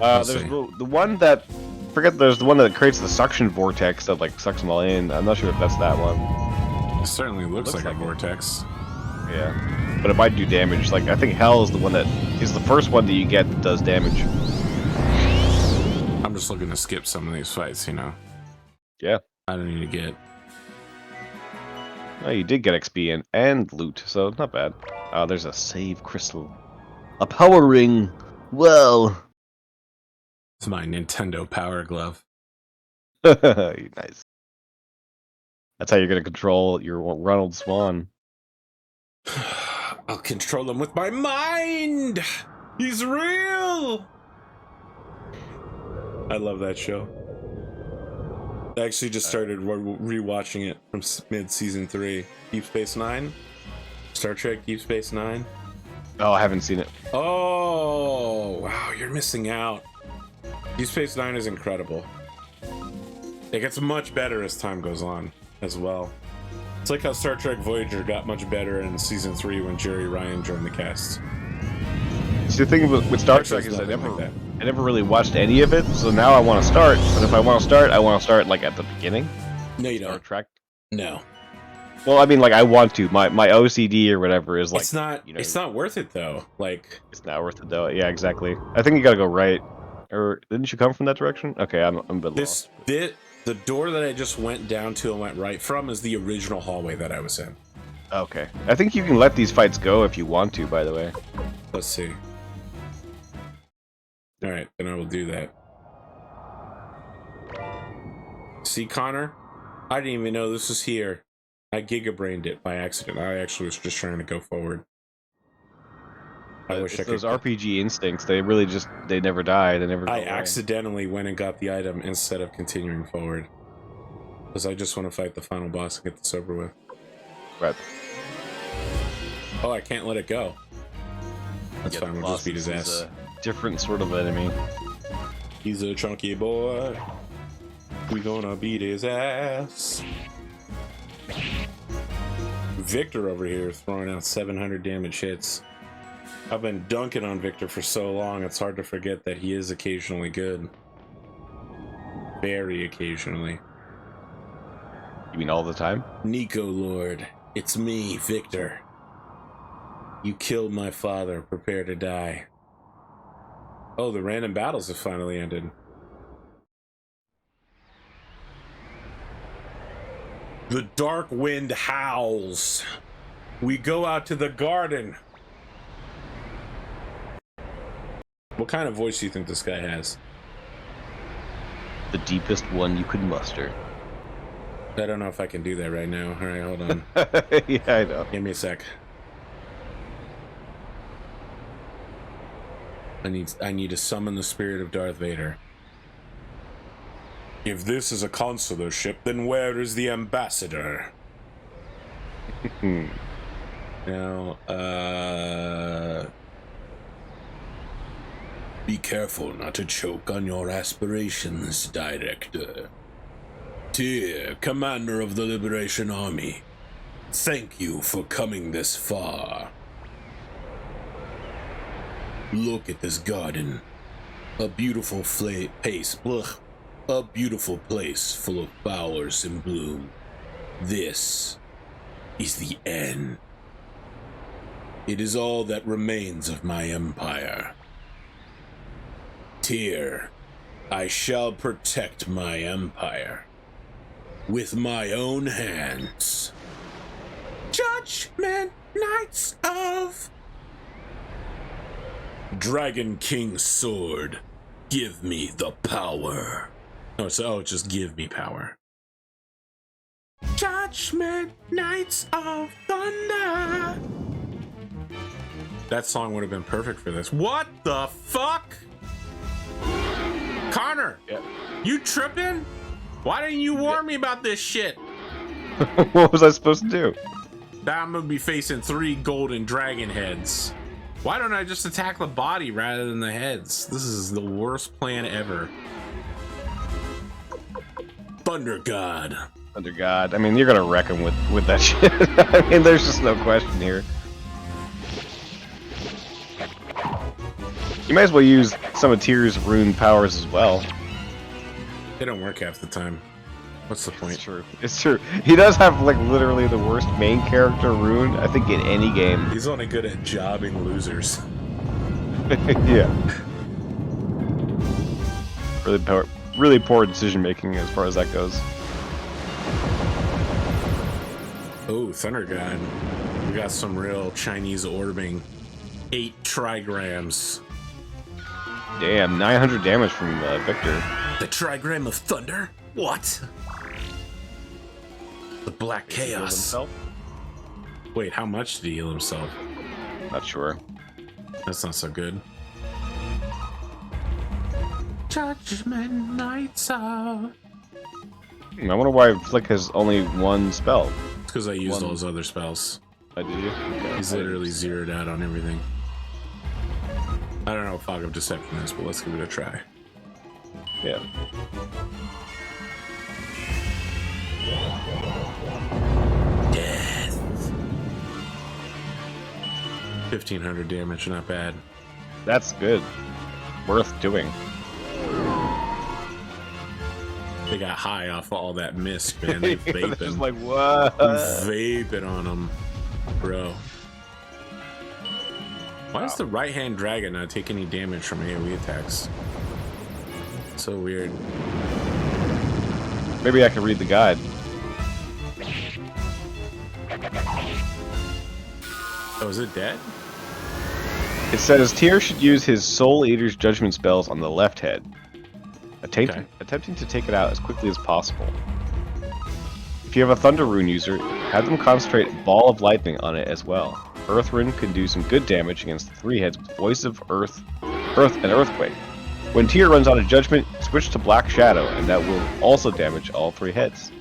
There's the one that there's the one that creates the suction vortex that like sucks them all in. I'm not sure if that's that one. It certainly looks like a vortex. Yeah, but it might do damage. Like I think Hell is the one that is the first one that you get that does damage. I'm just looking to skip some of these fights, you know. Yeah. I don't need to get. Oh, you did get XP and loot, so not bad. There's a save crystal, a power ring. Well, it's my Nintendo Power Glove. Nice. That's how you're gonna control your Ronald Swan. I'll control him with my mind. He's real. I love that show. I actually just started rewatching it from mid-season 3. Deep Space Nine? Star Trek Deep Space Nine? Oh, I haven't seen it. Oh, wow, you're missing out. Deep Space Nine is incredible. It gets much better as time goes on, as well. It's like how Star Trek Voyager got much better in season 3 when Jerry Ryan joined the cast. See, the thing with Star Trek is I never really watched any of it, so now I want to start. But if I want to start like at the beginning. No, you don't. Star Trek. No. Well, I mean, like I want to. My OCD or whatever is like. It's not. You know, it's not worth it though. Like. It's not worth it though. Yeah, exactly. I think you gotta go right. Or didn't you come from that direction? Okay, I'm a bit lost. The door that I just went down to and went right from is the original hallway that I was in. Okay. I think you can let these fights go if you want to. By the way. Let's see. All right, then I will do that. See, Connor? I didn't even know this was here. I gigabrained it by accident. I actually was just trying to go forward. I wish I could. Those RPG instincts, they really just, they never die. They never go away. Accidentally went and got the item instead of continuing forward. Because I just want to fight the final boss and get this over with. Right. Oh, I can't let it go. That's fine, we'll just beat his ass. Different sort of enemy. He's a chunky boy. We gonna beat his ass. Victor over here throwing out 700 damage hits. I've been dunking on Victor for so long, it's hard to forget that he is occasionally good. Very occasionally. You mean all the time? Nico Lord, it's me, Victor. You killed my father, prepare to die. Oh, the random battles have finally ended. The dark wind howls. We go out to the garden. What kind of voice do you think this guy has? The deepest one you could muster. I don't know if I can do that right now. All right, hold on. Yeah, I know. Give me a sec. I need to summon the spirit of Darth Vader. If this is a consular ship, then where is the ambassador? Now, be careful not to choke on your aspirations, Director. Tyr, Commander of the Liberation Army, thank you for coming this far. Look at this garden. A beautiful place full of flowers in bloom. This is the end. It is all that remains of my empire. Tyr, I shall protect my empire with my own hands. Judgment Knights of Dragon King's sword, give me the power. Just give me power. Judgment Knights of Thunder. That song would have been perfect for this. What the fuck? Connor, Yeah. you tripping? Why didn't you warn me about this shit? What was I supposed to do? Now I'm gonna be facing 3 golden dragon heads. Why don't I just attack the body rather than the heads? This is the worst plan ever. Thunder God. Thunder God. I mean, you're gonna wreck him with that shit. I mean, there's just no question here. You might as well use some of Tyr's rune powers as well. They don't work half the time. What's the point? It's true. It's true. He does have like literally the worst main character rune, I think, in any game. He's only good at jobbing losers. Yeah. Really poor decision making as far as that goes. Oh, Thunder God. We got some real Chinese orbing. 8 trigrams. Damn, 900 damage from Victor. The trigram of thunder? What? The Black Chaos. Wait, how much did he heal himself? Not sure. That's not so good. Judgment Nights out. I wonder why Flick has only 1 spell. It's because I used all his other spells. Oh, did you? Okay. He's literally zeroed out on everything. I don't know if Fog of Deception is, but let's give it a try. Yeah. Death. 1500 damage, not bad. That's good. Worth doing. They got high off all that mist, man. They vaping. Just like, what? Vaping on them, bro. Why does the right-hand dragon not take any damage from AoE attacks? So weird. Maybe I can read the guide. Oh, is it dead? It says Tyr should use his Soul Eater's Judgment spells on the left head, attempting to take it out as quickly as possible. If you have a Thunder Rune user, have them concentrate a Ball of Lightning on it as well. Earth Rune can do some good damage against the 3 heads with Voice of Earth, and Earthquake. When Tyr runs out of Judgment, switch to Black Shadow, and that will also damage all 3 heads.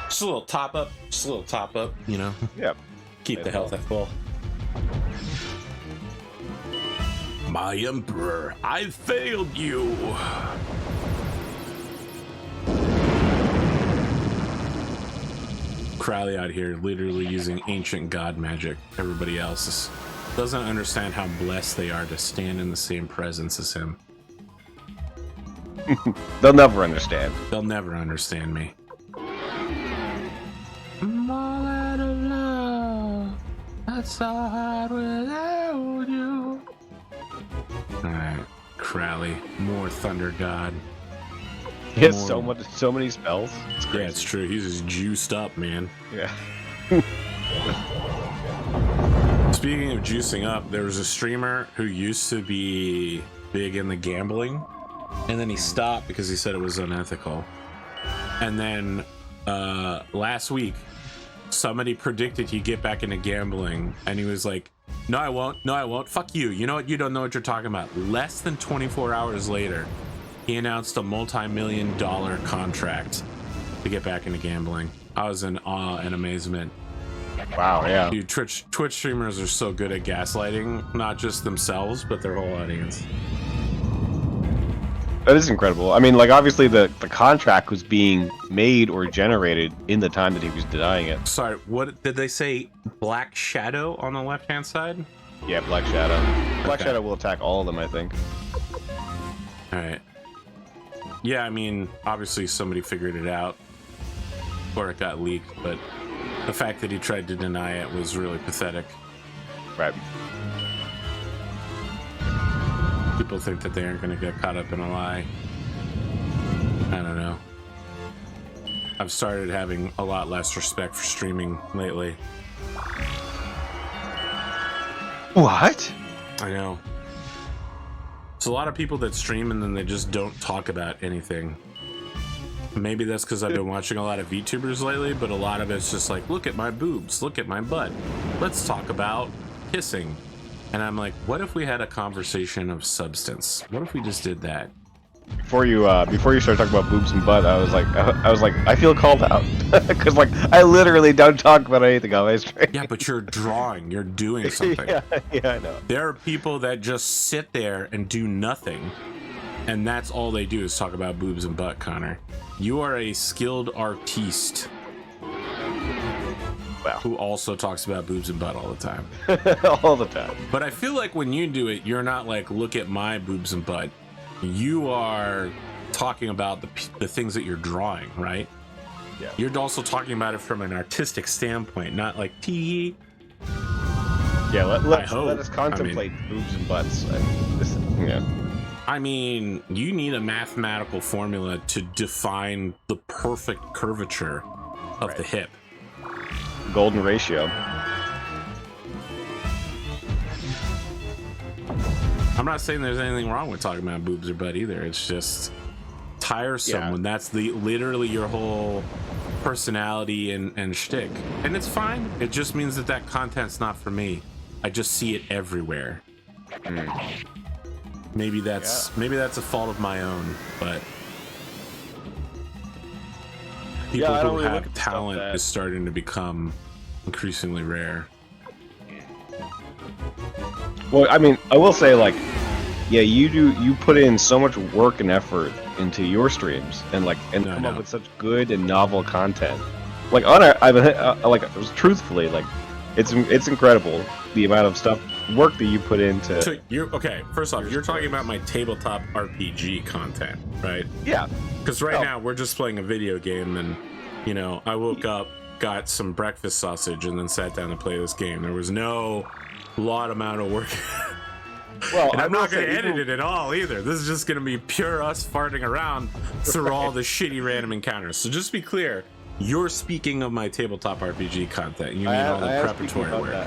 Just a little top up, you know? Yeah. Keep the health at full. My Emperor, I failed you! Crowley out here literally using ancient god magic. Everybody else doesn't understand how blessed they are to stand in the same presence as him. They'll never understand. They'll never understand me. I'm all out of love. That's so hard without you. Alright, Crowley, more Thunder God. He has so many spells. It's crazy. Yeah, it's true. He's just juiced up, man. Yeah. Speaking of juicing up, there was a streamer who used to be big in the gambling, and then he stopped because he said it was unethical. And then last week, somebody predicted he'd get back into gambling, and he was like, no, I won't. No, I won't. Fuck you. You know what? You don't know what you're talking about. Less than 24 hours later, he announced a multi-million-dollar contract to get back into gambling. I was in awe and amazement. Wow, yeah. Dude, Twitch streamers are so good at gaslighting, not just themselves, but their whole audience. That is incredible. I mean, like, obviously the contract was being made or generated in the time that he was denying it. Sorry, what did they say? Black Shadow on the left-hand side? Yeah, Black Shadow. Black Shadow will attack all of them, I think. Alright. Yeah, I mean, obviously somebody figured it out, or it got leaked, but the fact that he tried to deny it was really pathetic. Right. People think that they aren't going to get caught up in a lie. I don't know. I've started having a lot less respect for streaming lately. What? I know. It's a lot of people that stream and then they just don't talk about anything. Maybe that's because I've been watching a lot of VTubers lately, but a lot of it's just like, look at my boobs, look at my butt. Let's talk about kissing. And I'm like, what if we had a conversation of substance? What if we just did that? Before you started talking about boobs and butt, I was like, I feel called out because like I literally don't talk about anything on my stream. Yeah, but you're drawing, you're doing something. yeah, I know. There are people that just sit there and do nothing, and that's all they do is talk about boobs and butt, Connor. You are a skilled artiste. Wow. Who also talks about boobs and butt all the time. All the time. But I feel like when you do it, you're not like, look at my boobs and butt. You are talking about the things that you're drawing, right? Yeah. You're also talking about it from an artistic standpoint, not like tee. Yeah, let us contemplate boobs and butts. Yeah. I mean, you need a mathematical formula to define the perfect curvature of the hip. Golden ratio. I'm not saying there's anything wrong with talking about boobs or butt either. It's just tiresome when that's literally your whole personality and shtick. And it's fine. It just means that content's not for me. I just see it everywhere. Maybe that's a fault of my own, but people who have talent is starting to become increasingly rare. Well, I mean, I will say, like, yeah, you put in so much work and effort into your streams, and come up with such good and novel content. Like truthfully, like, it's incredible the amount of work that you put into. So first off, you're talking about my tabletop RPG content, right? Yeah. Because now we're just playing a video game, and I woke up, got some breakfast sausage, and then sat down to play this game. There was no lot amount of work. Well, and I'm not going to edit it at all either. This is just going to be pure us farting around through all the shitty random encounters. So just be clear, you're speaking of my tabletop RPG content. You mean all the preparatory work.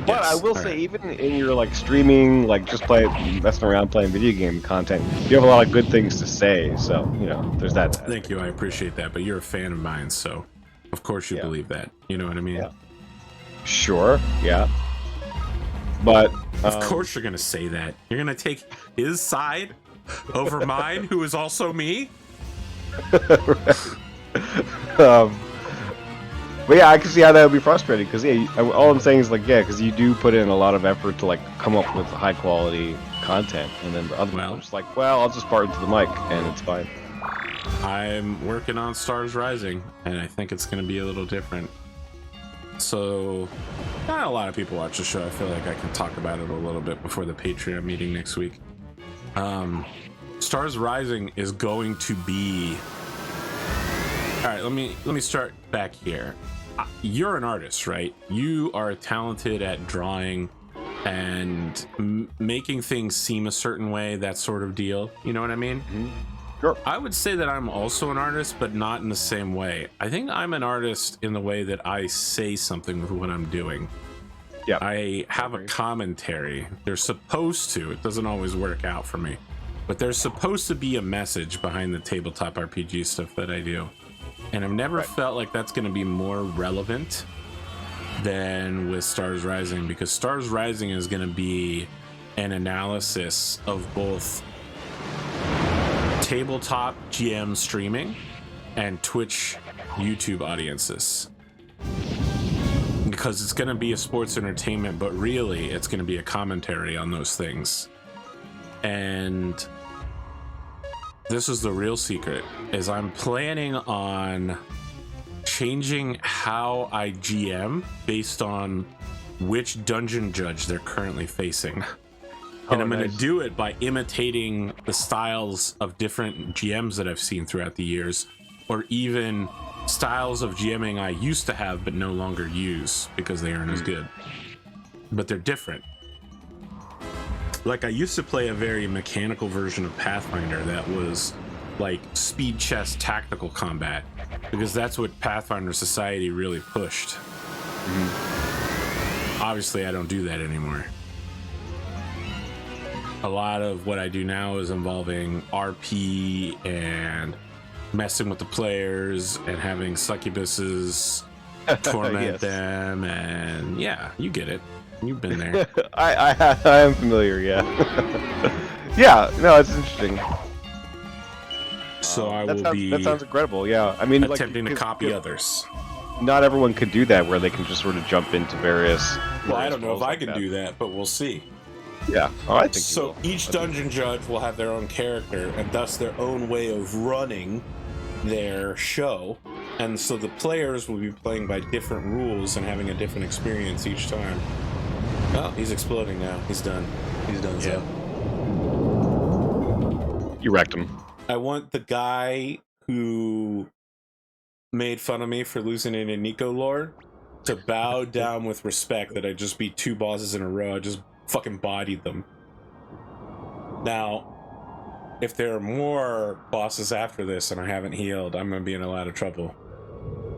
But I will say, even in your streaming, just messing around playing video game content, you have a lot of good things to say. So there's that. Thank you, I appreciate that. But you're a fan of mine, so of course you believe that. You know what I mean? Yeah. Sure. Yeah. But of course you're gonna say that. You're gonna take his side over mine, who is also me. But yeah, I can see how that would be frustrating because all I'm saying is because you do put in a lot of effort to come up with high quality content, and then the other people are just I'll just fart into the mic and it's fine. I'm working on Stars Rising, and I think it's gonna be a little different. So, not a lot of people watch the show. I feel like I can talk about it a little bit before the Patreon meeting next week. Stars Rising is going to be... Alright, let me start back here. You're an artist, right? You are talented at drawing and making things seem a certain way, that sort of deal. You know what I mean? Mm-hmm. Sure. I would say that I'm also an artist, but not in the same way. I think I'm an artist in the way that I say something with what I'm doing. Yeah. I have a commentary. They're supposed to. It doesn't always work out for me. But there's supposed to be a message behind the tabletop RPG stuff that I do. And I've never felt like that's going to be more relevant than with Stars Rising, because Stars Rising is going to be an analysis of both tabletop GM streaming and Twitch YouTube audiences, because it's going to be a sports entertainment, but really it's going to be a commentary on those things. And this is the real secret, is I'm planning on changing how I GM based on which dungeon judge they're currently facing. And I'm going to do it by imitating the styles of different GMs that I've seen throughout the years, or even styles of GMing I used to have but no longer use because they aren't as good. But they're different. Like, I used to play a very mechanical version of Pathfinder that was like speed chess tactical combat. because that's what Pathfinder Society really pushed. Obviously, I don't do that anymore. A lot of what I do now is involving RP and messing with the players and having succubuses torment them, and yeah, you get it. You've been there. I am familiar, yeah. Yeah, no, it's interesting. So that sounds incredible, yeah. I mean, attempting to copy others. Not everyone can do that, where they can just sort of jump into various. Well, I don't know if I can do that, but we'll see. Yeah, I think so. Each dungeon judge will have their own character, and thus their own way of running their show. And so the players will be playing by different rules and having a different experience each time. Oh, he's exploding now. He's done. He's done. Yeah. You wrecked him. I want the guy who made fun of me for losing in a Nico lore to bow down with respect that I just beat 2 bosses in a row. I just fucking bodied them. Now, if there are more bosses after this and I haven't healed, I'm gonna be in a lot of trouble.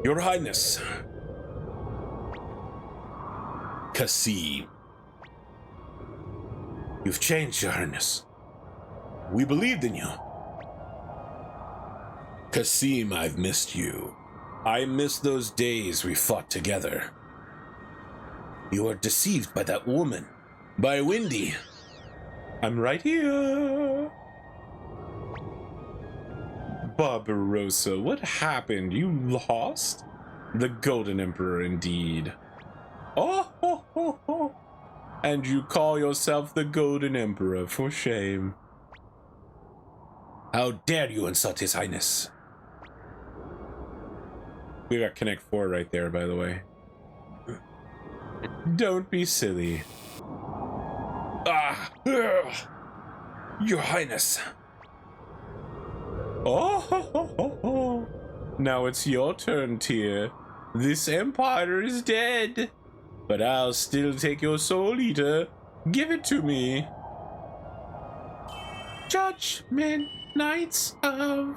Your Highness, Kasim, you've changed, Your Highness. We believed in you. Kasim, I've missed you. I miss those days we fought together. You are deceived by that woman, by Wendy. I'm right here. Barbarossa, what happened? You lost? The Golden Emperor, indeed. Oh, ho, ho, ho. And you call yourself the Golden Emperor, for shame. How dare you insult His Highness? We got Connect 4 right there, by the way. Don't be silly. Ah! Ugh. Your Highness. Oh, ho, ho, ho, ho. Now it's your turn, Tyr. This empire is dead, but I'll still take your soul eater. Give it to me. Judgment Knights of...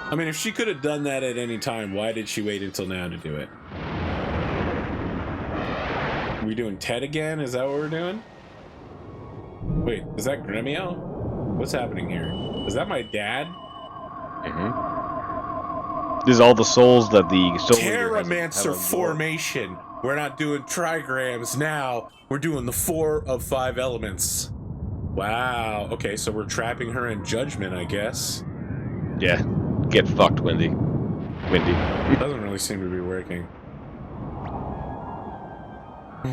I mean, if she could have done that at any time, why did she wait until now to do it? Are we doing Ted again? Is that what we're doing? Wait, is that Gremio? What's happening here? Is that my dad? These are all the souls that the soul Terramancer formation. We're not doing trigrams now. We're doing the 4 of 5 elements. Wow. Okay, so we're trapping her in judgment, I guess. Yeah. Get fucked, Wendy. Doesn't really seem to be working.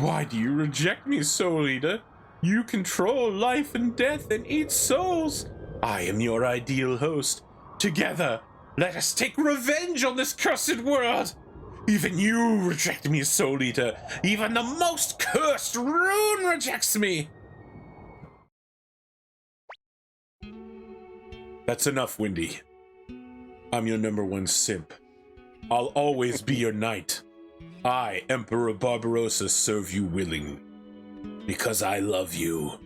Why do you reject me, Soul Eater? You control life and death and eat souls. I am your ideal host. Together, let us take revenge on this cursed world. Even you reject me, Soul Eater. Even the most cursed rune rejects me. That's enough, Wendy. I'm your #1 simp. I'll always be your knight. I, Emperor Barbarossa, serve you willing. Because I love you.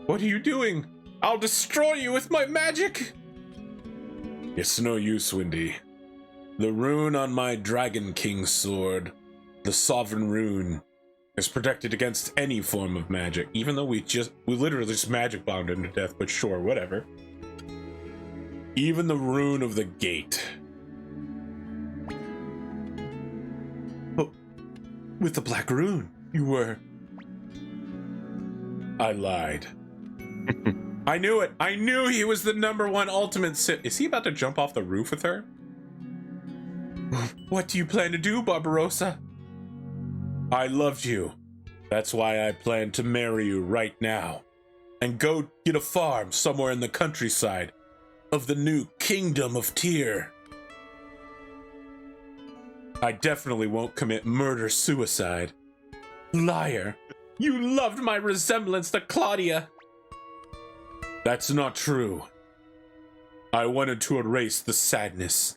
What are you doing? I'll destroy you with my magic! It's no use, Wendy. The rune on my Dragon King sword, the Sovereign Rune, is protected against any form of magic, even though we literally just magic bombed him to death, but sure, whatever. Even the rune of the gate. But with the black rune, you were... I lied. I knew it. I knew he was the #1 ultimate simp. Is he about to jump off the roof with her? What do you plan to do, Barbarossa? I loved you. That's why I plan to marry you right now. And go get a farm somewhere in the countryside of the new Kingdom of Tyr. I definitely won't commit murder-suicide. Liar. You loved my resemblance to Claudia. That's not true. I wanted to erase the sadness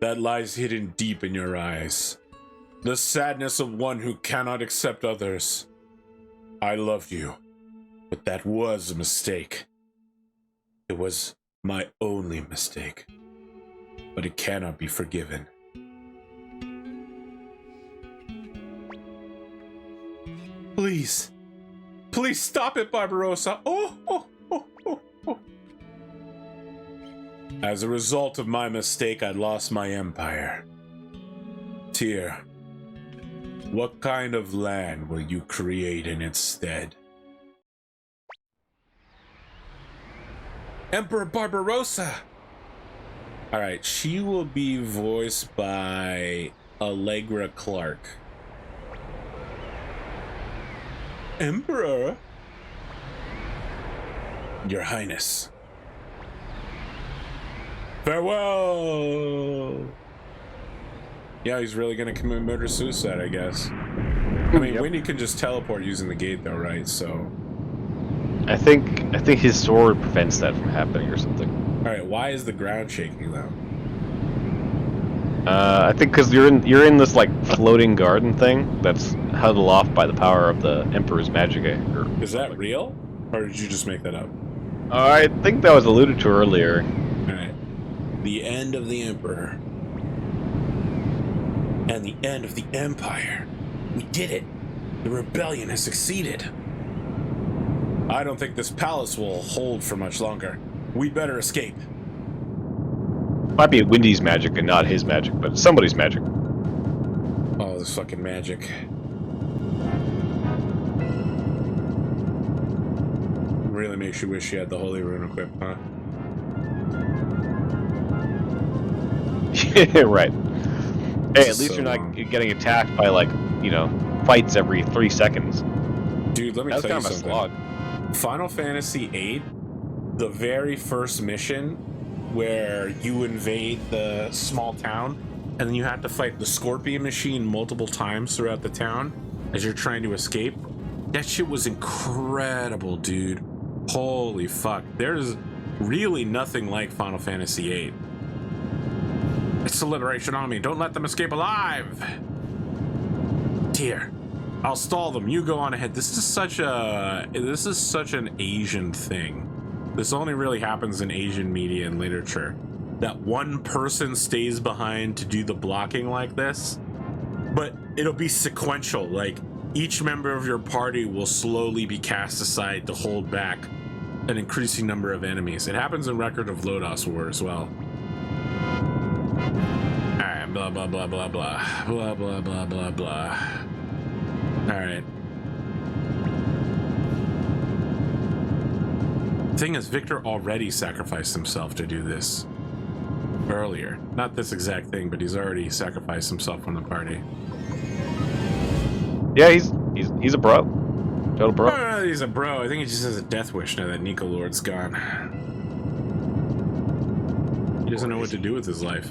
that lies hidden deep in your eyes. The sadness of one who cannot accept others. I loved you, but that was a mistake. It was my only mistake, but it cannot be forgiven. Please. Please stop it, Barbarossa. Oh. As a result of my mistake, I lost my empire. Tyr, what kind of land will you create in its stead? Emperor Barbarossa! Alright, she will be voiced by Allegra Clark. Emperor? Your Highness. Farewell! Yeah, he's really gonna commit murder-suicide, I guess. I mean, Windy can just teleport using the gate, though, right? So... I think his sword prevents that from happening or something. Alright, why is the ground shaking, though? I think because you're in this, like, floating garden thing that's held aloft by the power of the Emperor's magic. Is that real? Or did you just make that up? I think that was alluded to earlier. Alright. The end of the Emperor. And the end of the Empire. We did it. The rebellion has succeeded. I don't think this palace will hold for much longer. We'd better escape. Might be Windy's magic and not his magic, but somebody's magic. Oh, this fucking magic. Really makes you wish you had the Holy Rune equipped, huh? Yeah, right. Hey, at least you're not getting attacked by, like, you know, fights every 3 seconds. Dude, let me tell you kind of something. a slog. Final Fantasy VIII, the very first mission where you invade the small town and then you have to fight the Scorpion machine multiple times throughout the town as you're trying to escape. That shit was incredible, dude. Holy fuck. There's really nothing like Final Fantasy VIII. It's the Liberation Army. Don't let them escape alive. Tyr, I'll stall them. You go on ahead. This is such an Asian thing. This only really happens in Asian media and literature. That one person stays behind to do the blocking like this, but it'll be sequential. Like, each member of your party will slowly be cast aside to hold back an increasing number of enemies. It happens in Record of Lodos War as well. Alright, blah, blah, blah, blah, blah. Blah, blah, blah, blah, blah. Alright. Thing is, Victor already sacrificed himself to do this earlier. Not this exact thing, but he's already sacrificed himself from the party. Yeah, he's a bro. Total bro. I don't know that he's a bro. I think he just has a death wish now that Nico Lord's gone. He doesn't know what to do with his life.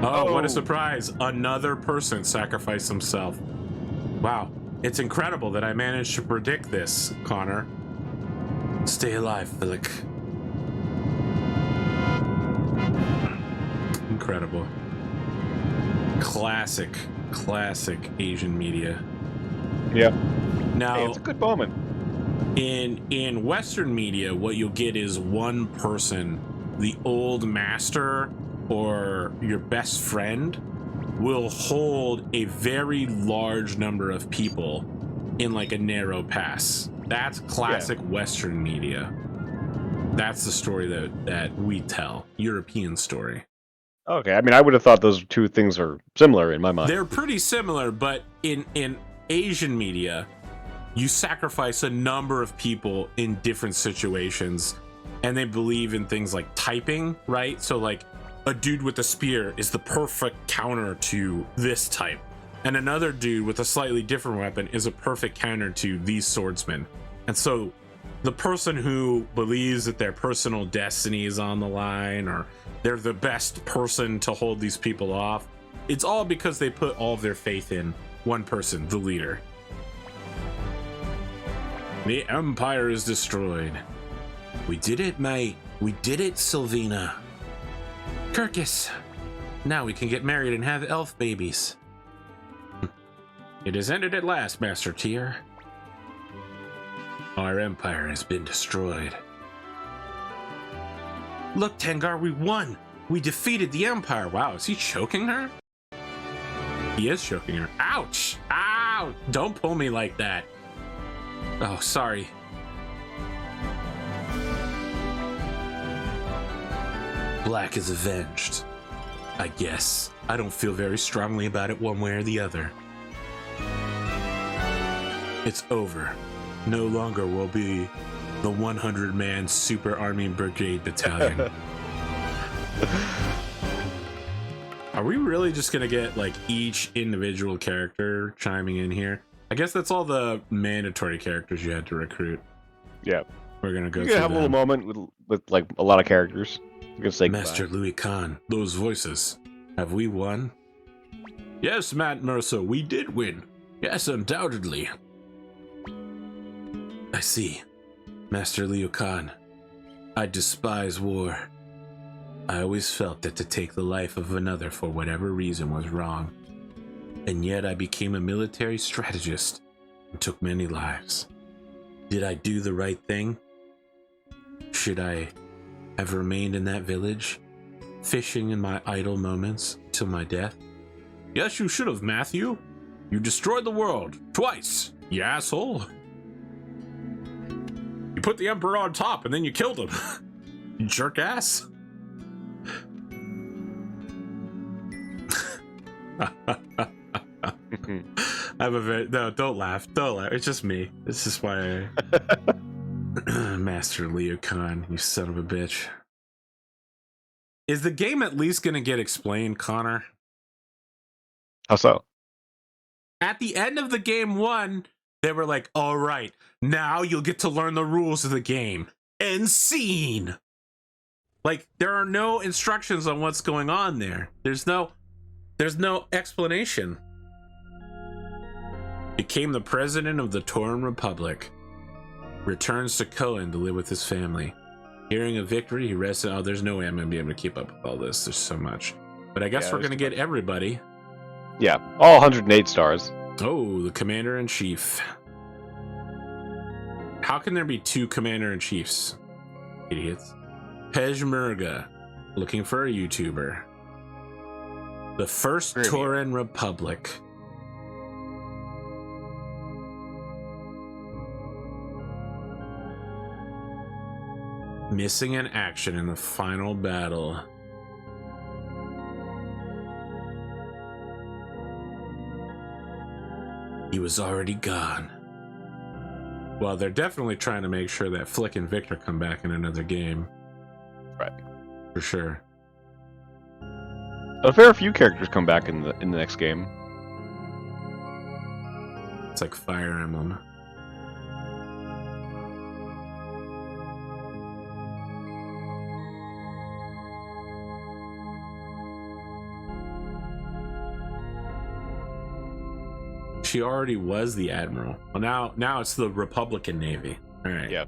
Oh, what a surprise. Another person sacrificed himself. Wow. It's incredible that I managed to predict this, Connor. Stay alive, Philic. Incredible. Classic Asian media. Yeah. Now, hey, it's a good moment. In Western media, what you'll get is one person, the old master or your best friend, will hold a very large number of people in like a narrow pass. That's classic Western media. That's the story that we tell. European story. Okay, I mean, I would have thought those two things are similar in my mind. They're pretty similar, but in Asian media, you sacrifice a number of people in different situations, and they believe in things like typing, right? So like a dude with a spear is the perfect counter to this type, and another dude with a slightly different weapon is a perfect counter to these swordsmen. And so the person who believes that their personal destiny is on the line, or they're the best person to hold these people off, it's all because they put all of their faith in one person, the leader. The Empire is destroyed. We did it, mate. We did it, Sylvina. Kirkus. Now we can get married and have elf babies. It has ended at last, Master Tyr. Our empire has been destroyed. Look, Tengar, we won! We defeated the Empire! Wow, is he choking her? He is choking her. Ouch! Ow! Don't pull me like that. Oh, sorry. Black is avenged. I guess. I don't feel very strongly about it one way or the other. It's over. No longer will be the 100-man Super Army Brigade Battalion. Are we really just gonna get like each individual character chiming in here? I guess that's all the mandatory characters you had to recruit. Yeah. We're gonna go You through can have a little moment with like a lot of characters. You can say Master goodbye. Louis Khan, those voices. Have we won? Yes, Matt Mercer, we did win. Yes, undoubtedly. I see. Master Liu Khan, I despise war. I always felt that to take the life of another for whatever reason was wrong. And yet I became a military strategist and took many lives. Did I do the right thing? Should I have remained in that village, fishing in my idle moments till my death? Yes, you should have, Matthew. You destroyed the world twice, you asshole. You put the Emperor on top and then you killed him. You jerk ass. I have a very no. Don't laugh. Don't laugh. It's just me. It's just why. Master Leo Khan, you son of a bitch. Is the game at least gonna get explained, Connor? How so? At the end of the game 1, they were like, "All right, now you'll get to learn the rules of the game." End scene. Like there are no instructions on what's going on there. There's no explanation. Became the president of the Tauren Republic. Returns to Cohen to live with his family. Hearing of victory, he rests. Oh, there's no way I'm gonna be able to keep up with all this. There's so much. But I guess we're gonna get everybody. Yeah, all 108 stars. Oh, the commander-in-chief. How can there be 2 commander-in-chiefs? Idiots. Peshmerga, looking for a YouTuber. The first Tauren Republic. Missing in action in the final battle. He was already gone. Well, they're definitely trying to make sure that Flick and Victor come back in another game. Right. For sure. A fair few characters come back in the next game. It's like Fire Emblem. She already was the admiral. Well, now it's the Republican Navy. All right. Yep.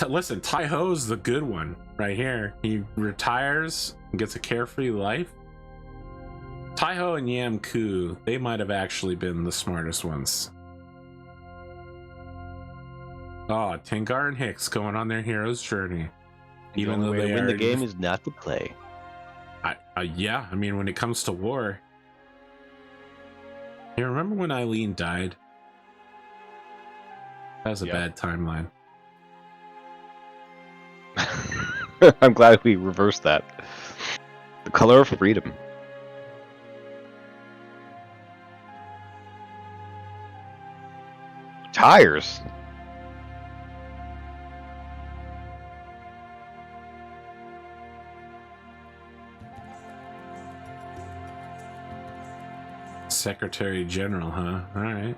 Listen, Tai Ho's the good one right here. He retires and gets a carefree life. Tai Ho and Yam Ku, they might have actually been the smartest ones. Oh, Tengar and Hicks going on their hero's journey. Even though they win the game is not to play. Yeah, I mean, when it comes to war. You remember when Eileen died? That was a bad timeline. I'm glad we reversed that. The color of freedom. Tires. Secretary General, huh? All right.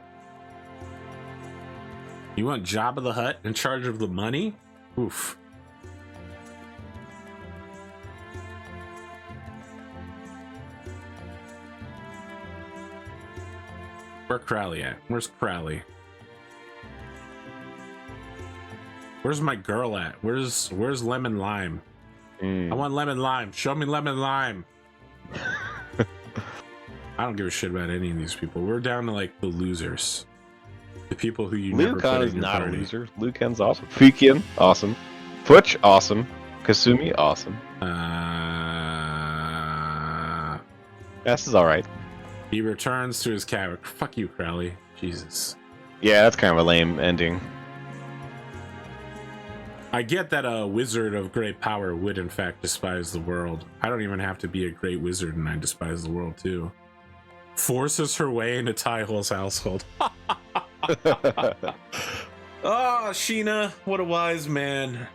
You want Jabba the Hutt in charge of the money? Oof. Where's Crowley at? Where's Crowley? Where's my girl at? Where's Lemon Lime? I want Lemon Lime. Show me Lemon Lime. I don't give a shit about any of these people. We're down to like the losers. The people who you never put in your party. Liu Kang is not a loser. Liu Kang's awesome. Fukian, awesome. Futch, awesome. Kasumi, awesome. This is alright. He returns to his cabin. Fuck you, Crowley. Jesus. Yeah, that's kind of a lame ending. I get that a wizard of great power would in fact despise the world. I don't even have to be a great wizard and I despise the world too. Forces her way into Taiho's household. Oh, Sheena, what a wise man.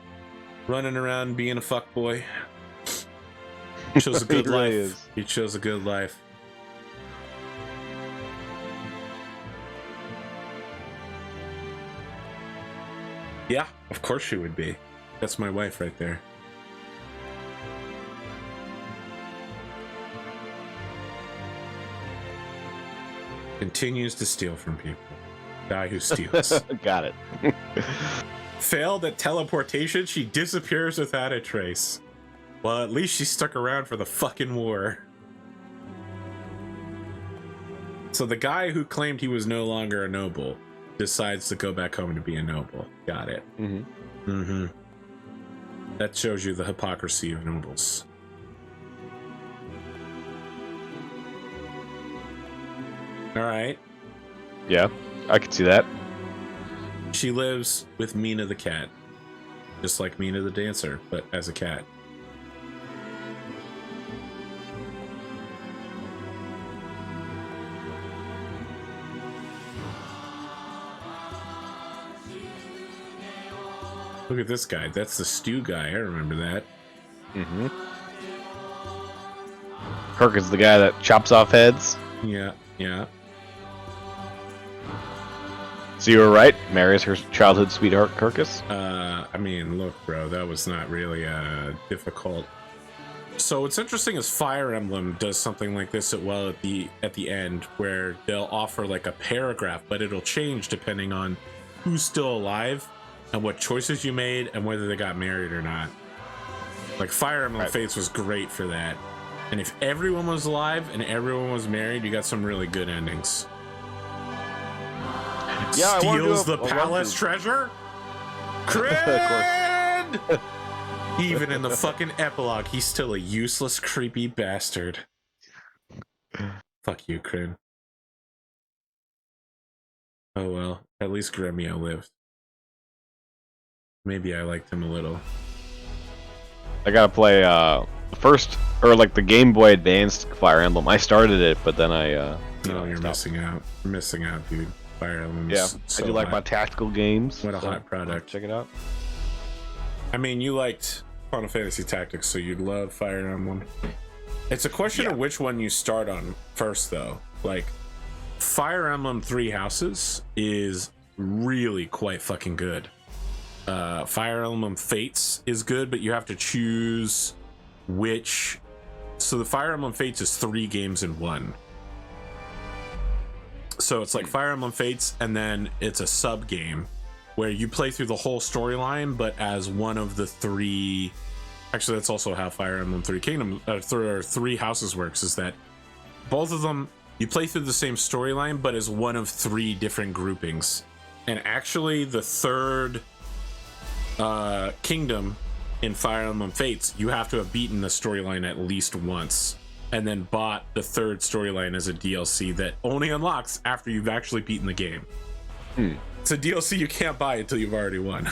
Running around being a fuckboy. He chose a good life. Really he chose a good life. Yeah, of course she would be. That's my wife right there. Continues to steal from people. Guy who steals. Got it. Failed at teleportation, she disappears without a trace. Well, at least she stuck around for the fucking war. So the guy who claimed he was no longer a noble decides to go back home to be a noble. Got it. Mm-hmm. Mm-hmm. That shows you the hypocrisy of nobles. All right. Yeah, I could see that. She lives with Mina the cat. Just like Mina the dancer, but as a cat. Look at this guy. That's the stew guy. I remember that. Mm-hmm. Kirk is the guy that chops off heads. Yeah, yeah. So you were right. Marries her childhood sweetheart, Kirkus. I mean, look, bro, that was not really difficult. So what's interesting is Fire Emblem does something like this at the end, where they'll offer like a paragraph, but it'll change depending on who's still alive and what choices you made and whether they got married or not. Like Fire Emblem Fates was great for that. And if everyone was alive and everyone was married, you got some really good endings. Yeah, steals the palace treasure? Crin! Even in the fucking epilogue, he's still a useless, creepy bastard. Fuck you, Crin. Oh well, at least Gremio lived. Maybe I liked him a little. I gotta play first, or like the Game Boy Advanced Fire Emblem. I started it, but then I no, you're missing out. You're missing out, dude. Fire Emblem. Yeah, so I do like my tactical games. What a hot product. Check it out. I mean, you liked Final Fantasy Tactics, so you'd love Fire Emblem. It's a question of which one you start on first, though. Like, Fire Emblem Three Houses is really quite fucking good. Fire Emblem Fates is good, but you have to choose which. So the Fire Emblem Fates is 3 games in one. So it's like Fire Emblem Fates, and then it's a sub game where you play through the whole storyline, but as one of the 3. Actually, that's also how Fire Emblem Three Houses works. Is that both of them you play through the same storyline, but as one of 3 different groupings. And actually, the third kingdom in Fire Emblem Fates, you have to have beaten the storyline at least once, and then bought the third storyline as a DLC that only unlocks after you've actually beaten the game. It's a DLC you can't buy until you've already won.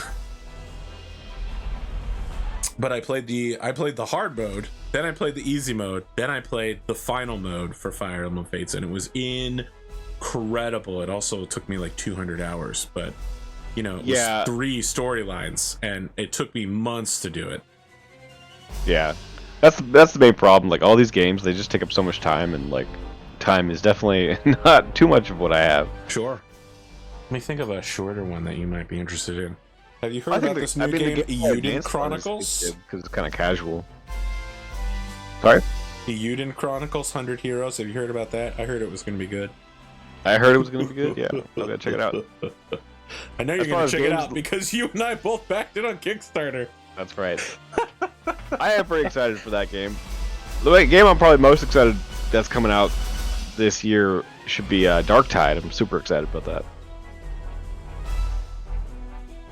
But I played the hard mode, then I played the easy mode, then I played the final mode for Fire Emblem Fates, and it was incredible. It also took me like 200 hours, but you know, it was 3 storylines, and it took me months to do it. Yeah. That's the main problem. Like all these games, they just take up so much time, and like time is definitely not too much of what I have. Sure. Let me think of a shorter one that you might be interested in. Have you heard about this new game, Euden Chronicles? Because it's kind of casual. Sorry? Euden Chronicles 100 Heroes. Have you heard about that? I heard it was going to be good. I heard it was going to be good. Yeah, I'm gonna check it out. I know you're going to check it out because you and I both backed it on Kickstarter. That's right. I am pretty excited for that game. The game I'm probably most excited that's coming out this year should be Darktide. I'm super excited about that.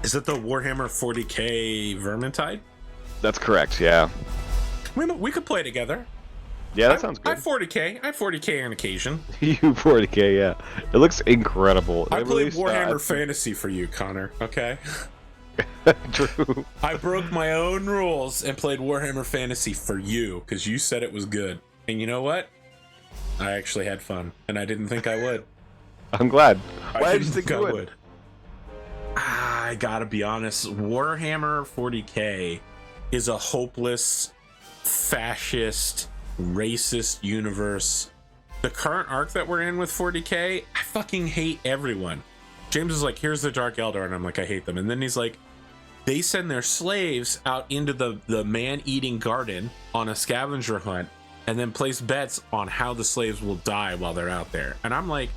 Is it the Warhammer 40k Vermintide? That's correct, yeah. We could play together. Yeah, that sounds good. I 40k on occasion. You 40k, yeah. It looks incredible. I played Warhammer Fantasy for you, Connor, okay? True. I broke my own rules and played Warhammer Fantasy for you because you said it was good. And you know what? I actually had fun, and I didn't think I would. I'm glad. Why did you think I would? I gotta be honest, Warhammer 40k is a hopeless, fascist, racist universe. The current arc that we're in with 40k, I fucking hate everyone. James is like, here's the Dark Eldar, and I'm like, I hate them. And then he's like, they send their slaves out into the man-eating garden on a scavenger hunt and then place bets on how the slaves will die while they're out there. And I'm like,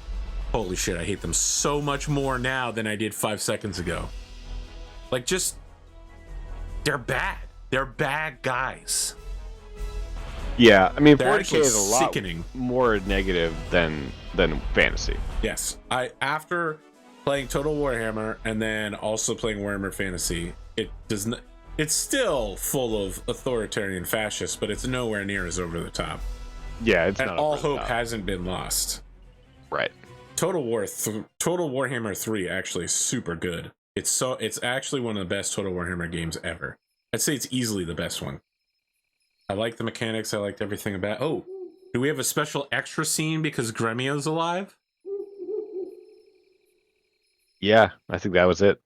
holy shit, I hate them so much more now than I did 5 seconds ago. Like, just, they're bad. They're bad guys. Yeah, I mean, They're 40k is a lot sickening. more negative than fantasy. Yes, after playing Total Warhammer and then also playing Warhammer Fantasy, it does not. It's still full of authoritarian fascists, but it's nowhere near as over the top. Yeah, it's and not all over the hope top. hasn't been lost. Right. Total Warhammer 3 actually is super good. It's actually one of the best Total Warhammer games ever. I'd say it's easily the best one. I like the mechanics. I liked everything about. Oh, do we have a special extra scene because Gremio's alive? Yeah, I think that was it.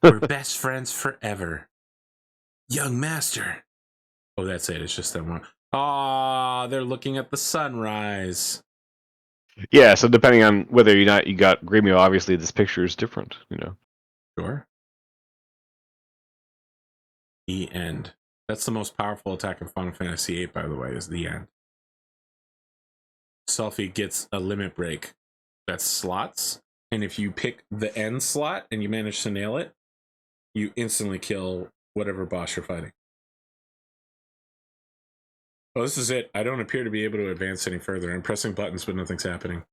We're best friends forever. Young master. Oh, that's it. It's just that one. Ah, they're looking at the sunrise. Yeah, so depending on whether or not you got Gremio, obviously this picture is different, you know. Sure. The end. That's the most powerful attack in Final Fantasy VIII, by the way, is the end. Selphie gets a limit break. That's slots. And if you pick the end slot and you manage to nail it, you instantly kill whatever boss you're fighting. Oh, this is it. I don't appear to be able to advance any further. I'm pressing buttons, but nothing's happening.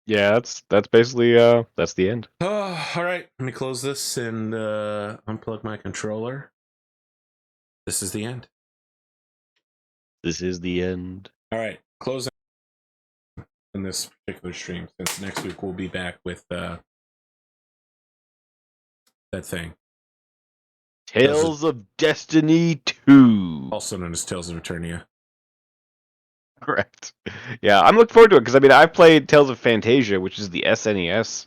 Yeah, that's basically that's the end. Oh, all right. Let me close this and unplug my controller. This is the end. This is the end. All right, close in this particular stream, since next week we'll be back with that thing. Tales of Destiny 2. Also known as Tales of Eternia. Correct. Yeah, I'm looking forward to it because I mean I've played Tales of Phantasia, which is the SNES.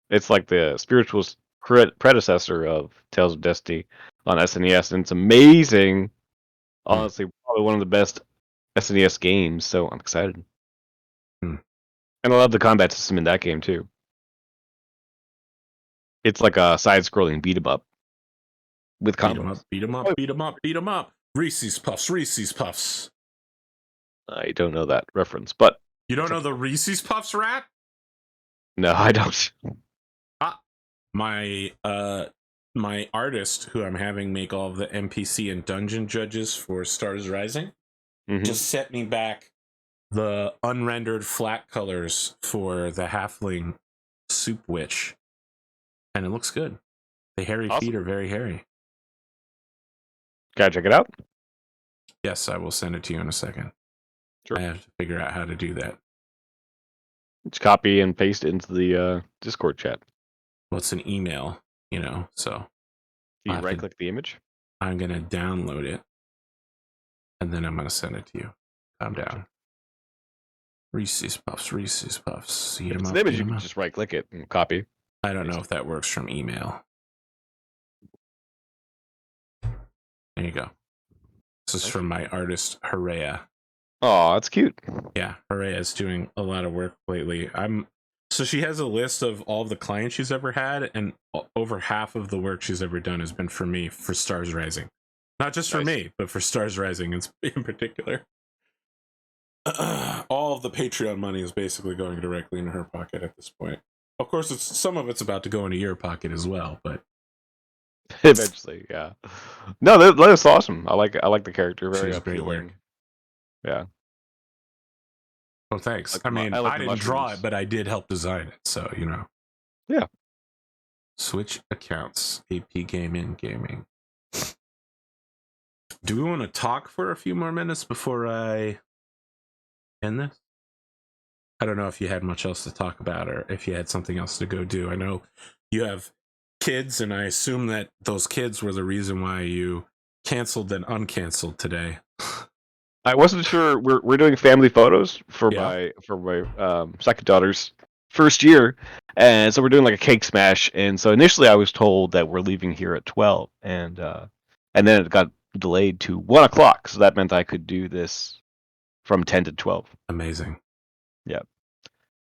It's like the spiritual predecessor of Tales of Destiny on SNES, and it's amazing. Honestly, probably one of the best SNES games, so I'm excited. And I love the combat system in that game too. It's like a side-scrolling beat 'em up with combos. Beat 'em up, beat 'em up, beat 'em up. Reese's Puffs, Reese's Puffs. I don't know that reference, but you don't know the Reese's Puffs rat? No, I don't. My artist, who I'm having make all of the NPC and dungeon judges for Stars Rising, just sent me back the unrendered flat colors for the halfling soup witch, and it looks good. The hairy feet are very hairy. Gotta check it out. Yes, I will send it to you in a second. Sure. I have to figure out how to do that. Just copy and paste it into the Discord chat. Well, it's an email, you know, so. Do you right-click the image? I'm going to download it, and then I'm going to send it to you. Calm down. Reese's Puffs, Reese's Puffs. If it's an image, you can just right-click it and copy. I don't know if that works from email. There you go. This is from my artist, Harea. Oh, that's cute. Yeah, Harea is doing a lot of work lately. So she has a list of all the clients she's ever had, and over half of the work she's ever done has been for me, for Stars Rising. Not just for me, but for Stars Rising in particular. All of the Patreon money is basically going directly into her pocket at this point. Of course, some of it's about to go into your pocket as well, but eventually, yeah. No, that's awesome. I like the character. Very appealing. Yeah. Oh, thanks. I mean, I didn't draw it, but I did help design it, so you know. Yeah. Switch accounts. AP Gaming. Do we want to talk for a few more minutes before I end this? I don't know if you had much else to talk about or if you had something else to go do. I know you have kids, and I assume that those kids were the reason why you canceled and uncanceled today. I wasn't sure. We're doing family photos for my second daughter's first year, and so we're doing like a cake smash. And so initially, I was told that we're leaving here at 12, and then it got delayed to 1 o'clock. So that meant I could do this from 10 to 12. Amazing. Yeah.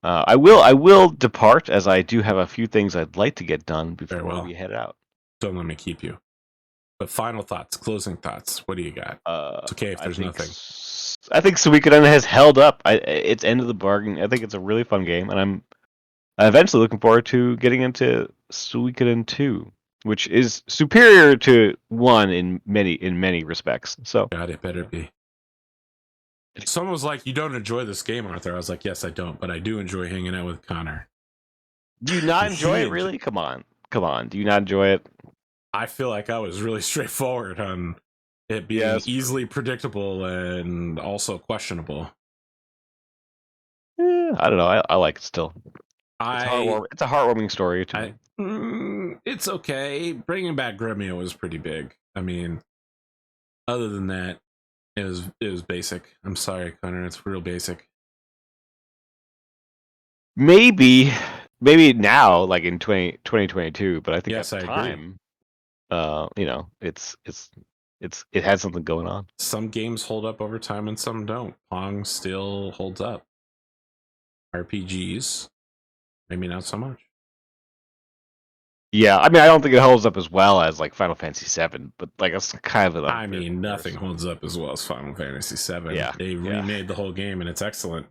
I will depart, as I do have a few things I'd like to get done before we head out. Don't let me keep you. But final thoughts, closing thoughts. What do you got? It's okay if there's nothing. I think Suikoden has held up. It's end of the bargain. I think it's a really fun game, and I'm eventually looking forward to getting into Suikoden 2, which is superior to 1 in many respects. So God, it better be. Someone was like, "You don't enjoy this game, Arthur." I was like, "Yes, I don't, but I do enjoy hanging out with Connor." Do you not enjoy it, really? Come on. Do you not enjoy it? I feel like I was really straightforward on it being easily predictable and also questionable. I don't know. I like it still. It's a heartwarming story to me. It's okay. Bringing back Gremio was pretty big. I mean, other than that, it was basic. I'm sorry, Connor. It's real basic. Maybe now, like in 2022, but I think at the time, it had something going on. Some games hold up over time and some don't. Pong still holds up. RPGs, maybe not so much. Yeah, I mean, I don't think it holds up as well as like Final Fantasy VII, but like it's kind of I mean, nothing holds up as well as Final Fantasy VII. Yeah, they remade the whole game, and it's excellent.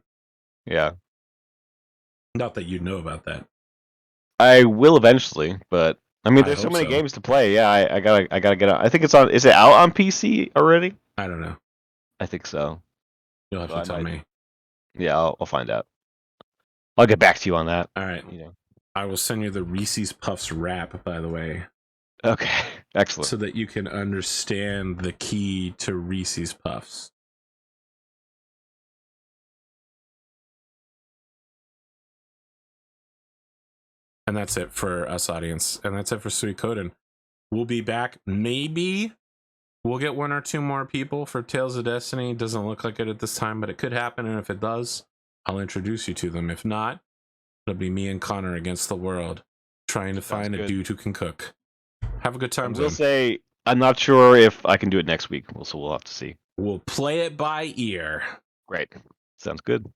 Yeah. Not that you know about that. I will eventually, but I mean, there's so many games to play. Yeah, I gotta get on. I think it's on. Is it out on PC already? I don't know. I think so. You'll have to tell me. Yeah, I'll find out. I'll get back to you on that. All right. I will send you the Reese's Puffs wrap, by the way. Okay, excellent. So that you can understand the key to Reese's Puffs. And that's it for us, audience. And that's it for Suikoden. We'll be back. Maybe we'll get 1 or 2 more people for Tales of Destiny. Doesn't look like it at this time, but it could happen. And if it does, I'll introduce you to them. If not, it'll be me and Connor against the world, trying to find a dude who can cook. Have a good time. We'll say, I'm not sure if I can do it next week, so we'll have to see. We'll play it by ear. Great. Sounds good.